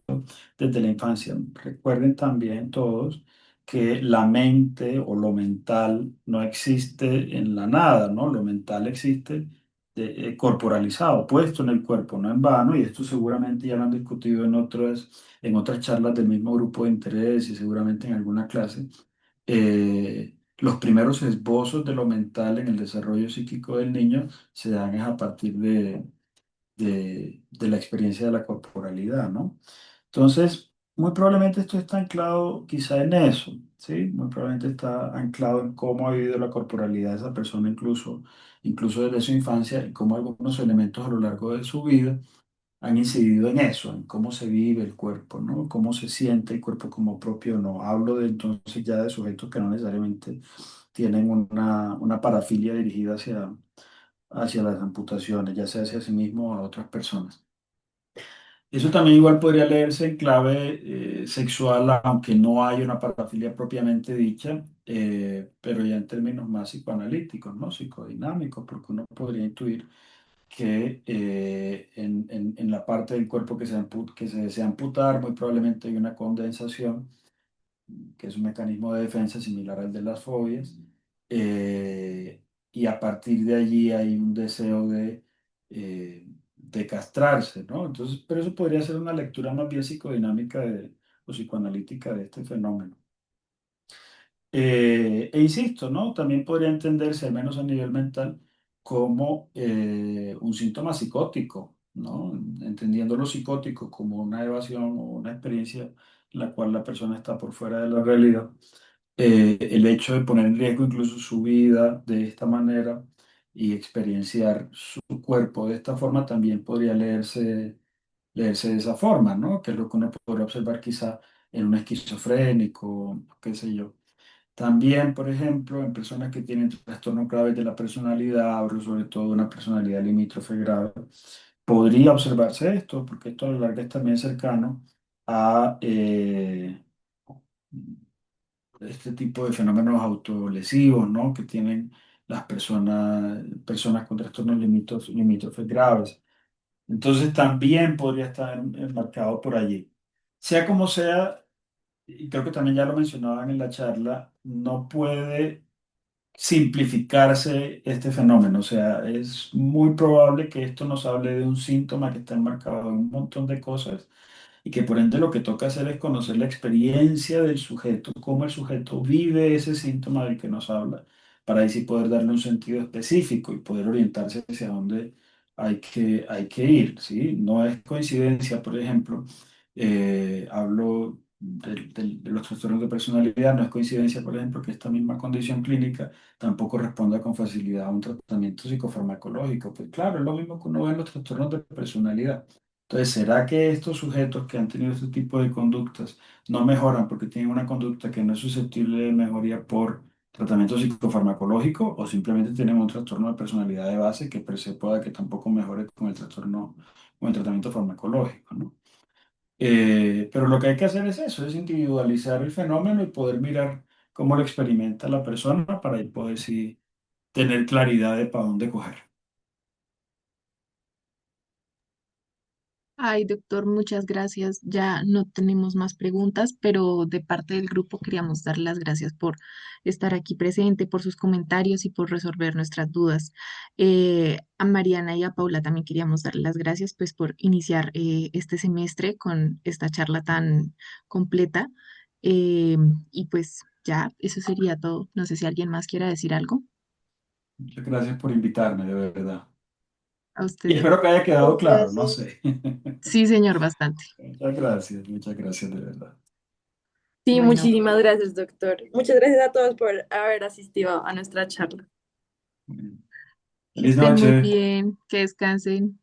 desde la infancia. Recuerden también todos que la mente o lo mental no existe en la nada, ¿no? Lo mental existe corporalizado, puesto en el cuerpo, no en vano, y esto seguramente ya lo han discutido en otras charlas del mismo grupo de interés y seguramente en alguna clase los primeros esbozos de lo mental en el desarrollo psíquico del niño se dan es a partir de la experiencia de la corporalidad, ¿no? Entonces, muy probablemente esto está anclado quizá en eso, ¿sí? Muy probablemente está anclado en cómo ha vivido la corporalidad de esa persona incluso desde su infancia y cómo algunos elementos a lo largo de su vida han incidido en eso, en cómo se vive el cuerpo, ¿no? Cómo se siente el cuerpo como propio o no. Hablo de entonces ya de sujetos que no necesariamente tienen una parafilia dirigida hacia las amputaciones, ya sea hacia sí mismo o a otras personas. Eso también igual podría leerse en clave sexual, aunque no hay una parafilia propiamente dicha, pero ya en términos más psicoanalíticos, ¿no? Psicodinámicos, porque uno podría intuir que en la parte del cuerpo que se desea amputar, muy probablemente hay una condensación, que es un mecanismo de defensa similar al de las fobias, y a partir de allí hay un deseo de castrarse, ¿no? Entonces, pero eso podría ser una lectura más bien psicodinámica o psicoanalítica de este fenómeno. E insisto, ¿no? También podría entenderse, al menos a nivel mental, como un síntoma psicótico, ¿no? Entendiendo lo psicótico como una evasión o una experiencia en la cual la persona está por fuera de la realidad. El hecho de poner en riesgo incluso su vida de esta manera y experienciar su cuerpo de esta forma también podría leerse de esa forma, ¿no? Que es lo que uno podría observar quizá en un esquizofrénico, qué sé yo. También, por ejemplo, en personas que tienen trastornos graves de la personalidad, hablo sobre todo de una personalidad limítrofe grave, podría observarse esto, porque esto a la larga es también cercano a este tipo de fenómenos autolesivos, ¿no? Que tienen las personas con trastornos limítrofes graves. Entonces también podría estar enmarcado por allí. Sea como sea, y creo que también ya lo mencionaban en la charla, no puede simplificarse este fenómeno. O sea, es muy probable que esto nos hable de un síntoma que está enmarcado en un montón de cosas y que por ende lo que toca hacer es conocer la experiencia del sujeto, cómo el sujeto vive ese síntoma del que nos habla, para así poder darle un sentido específico y poder orientarse hacia dónde hay que ir, ¿sí? No es coincidencia, por ejemplo, hablo de los trastornos de personalidad, no es coincidencia, por ejemplo, que esta misma condición clínica tampoco responda con facilidad a un tratamiento psicofarmacológico. Pues claro, es lo mismo que uno ve en los trastornos de personalidad. Entonces, ¿será que estos sujetos que han tenido este tipo de conductas no mejoran porque tienen una conducta que no es susceptible de mejoría por tratamiento psicofarmacológico o simplemente tienen un trastorno de personalidad de base que per se pueda que tampoco mejore con el trastorno, con el tratamiento farmacológico, ¿no? Pero lo que hay que hacer es eso, es individualizar el fenómeno y poder mirar cómo lo experimenta la persona para ahí poder sí tener claridad de para dónde coger. Ay, doctor, muchas gracias. Ya no tenemos más preguntas, pero de parte del grupo queríamos dar las gracias por estar aquí presente, por sus comentarios y por resolver nuestras dudas. A Mariana y a Paula también queríamos dar las gracias pues por iniciar este semestre con esta charla tan completa. Eh, y pues ya, eso sería todo. No sé si alguien más quiera decir algo. Muchas gracias por invitarme, de verdad. A Y ustedes. espero que haya quedado claro, no Gracias. sé. Sí, señor, bastante. Muchas gracias de verdad. Sí, Bueno, muchísimas gracias, doctor. Muchas gracias a todos por haber asistido a nuestra charla. que Feliz estén muy noche. bien, que descansen.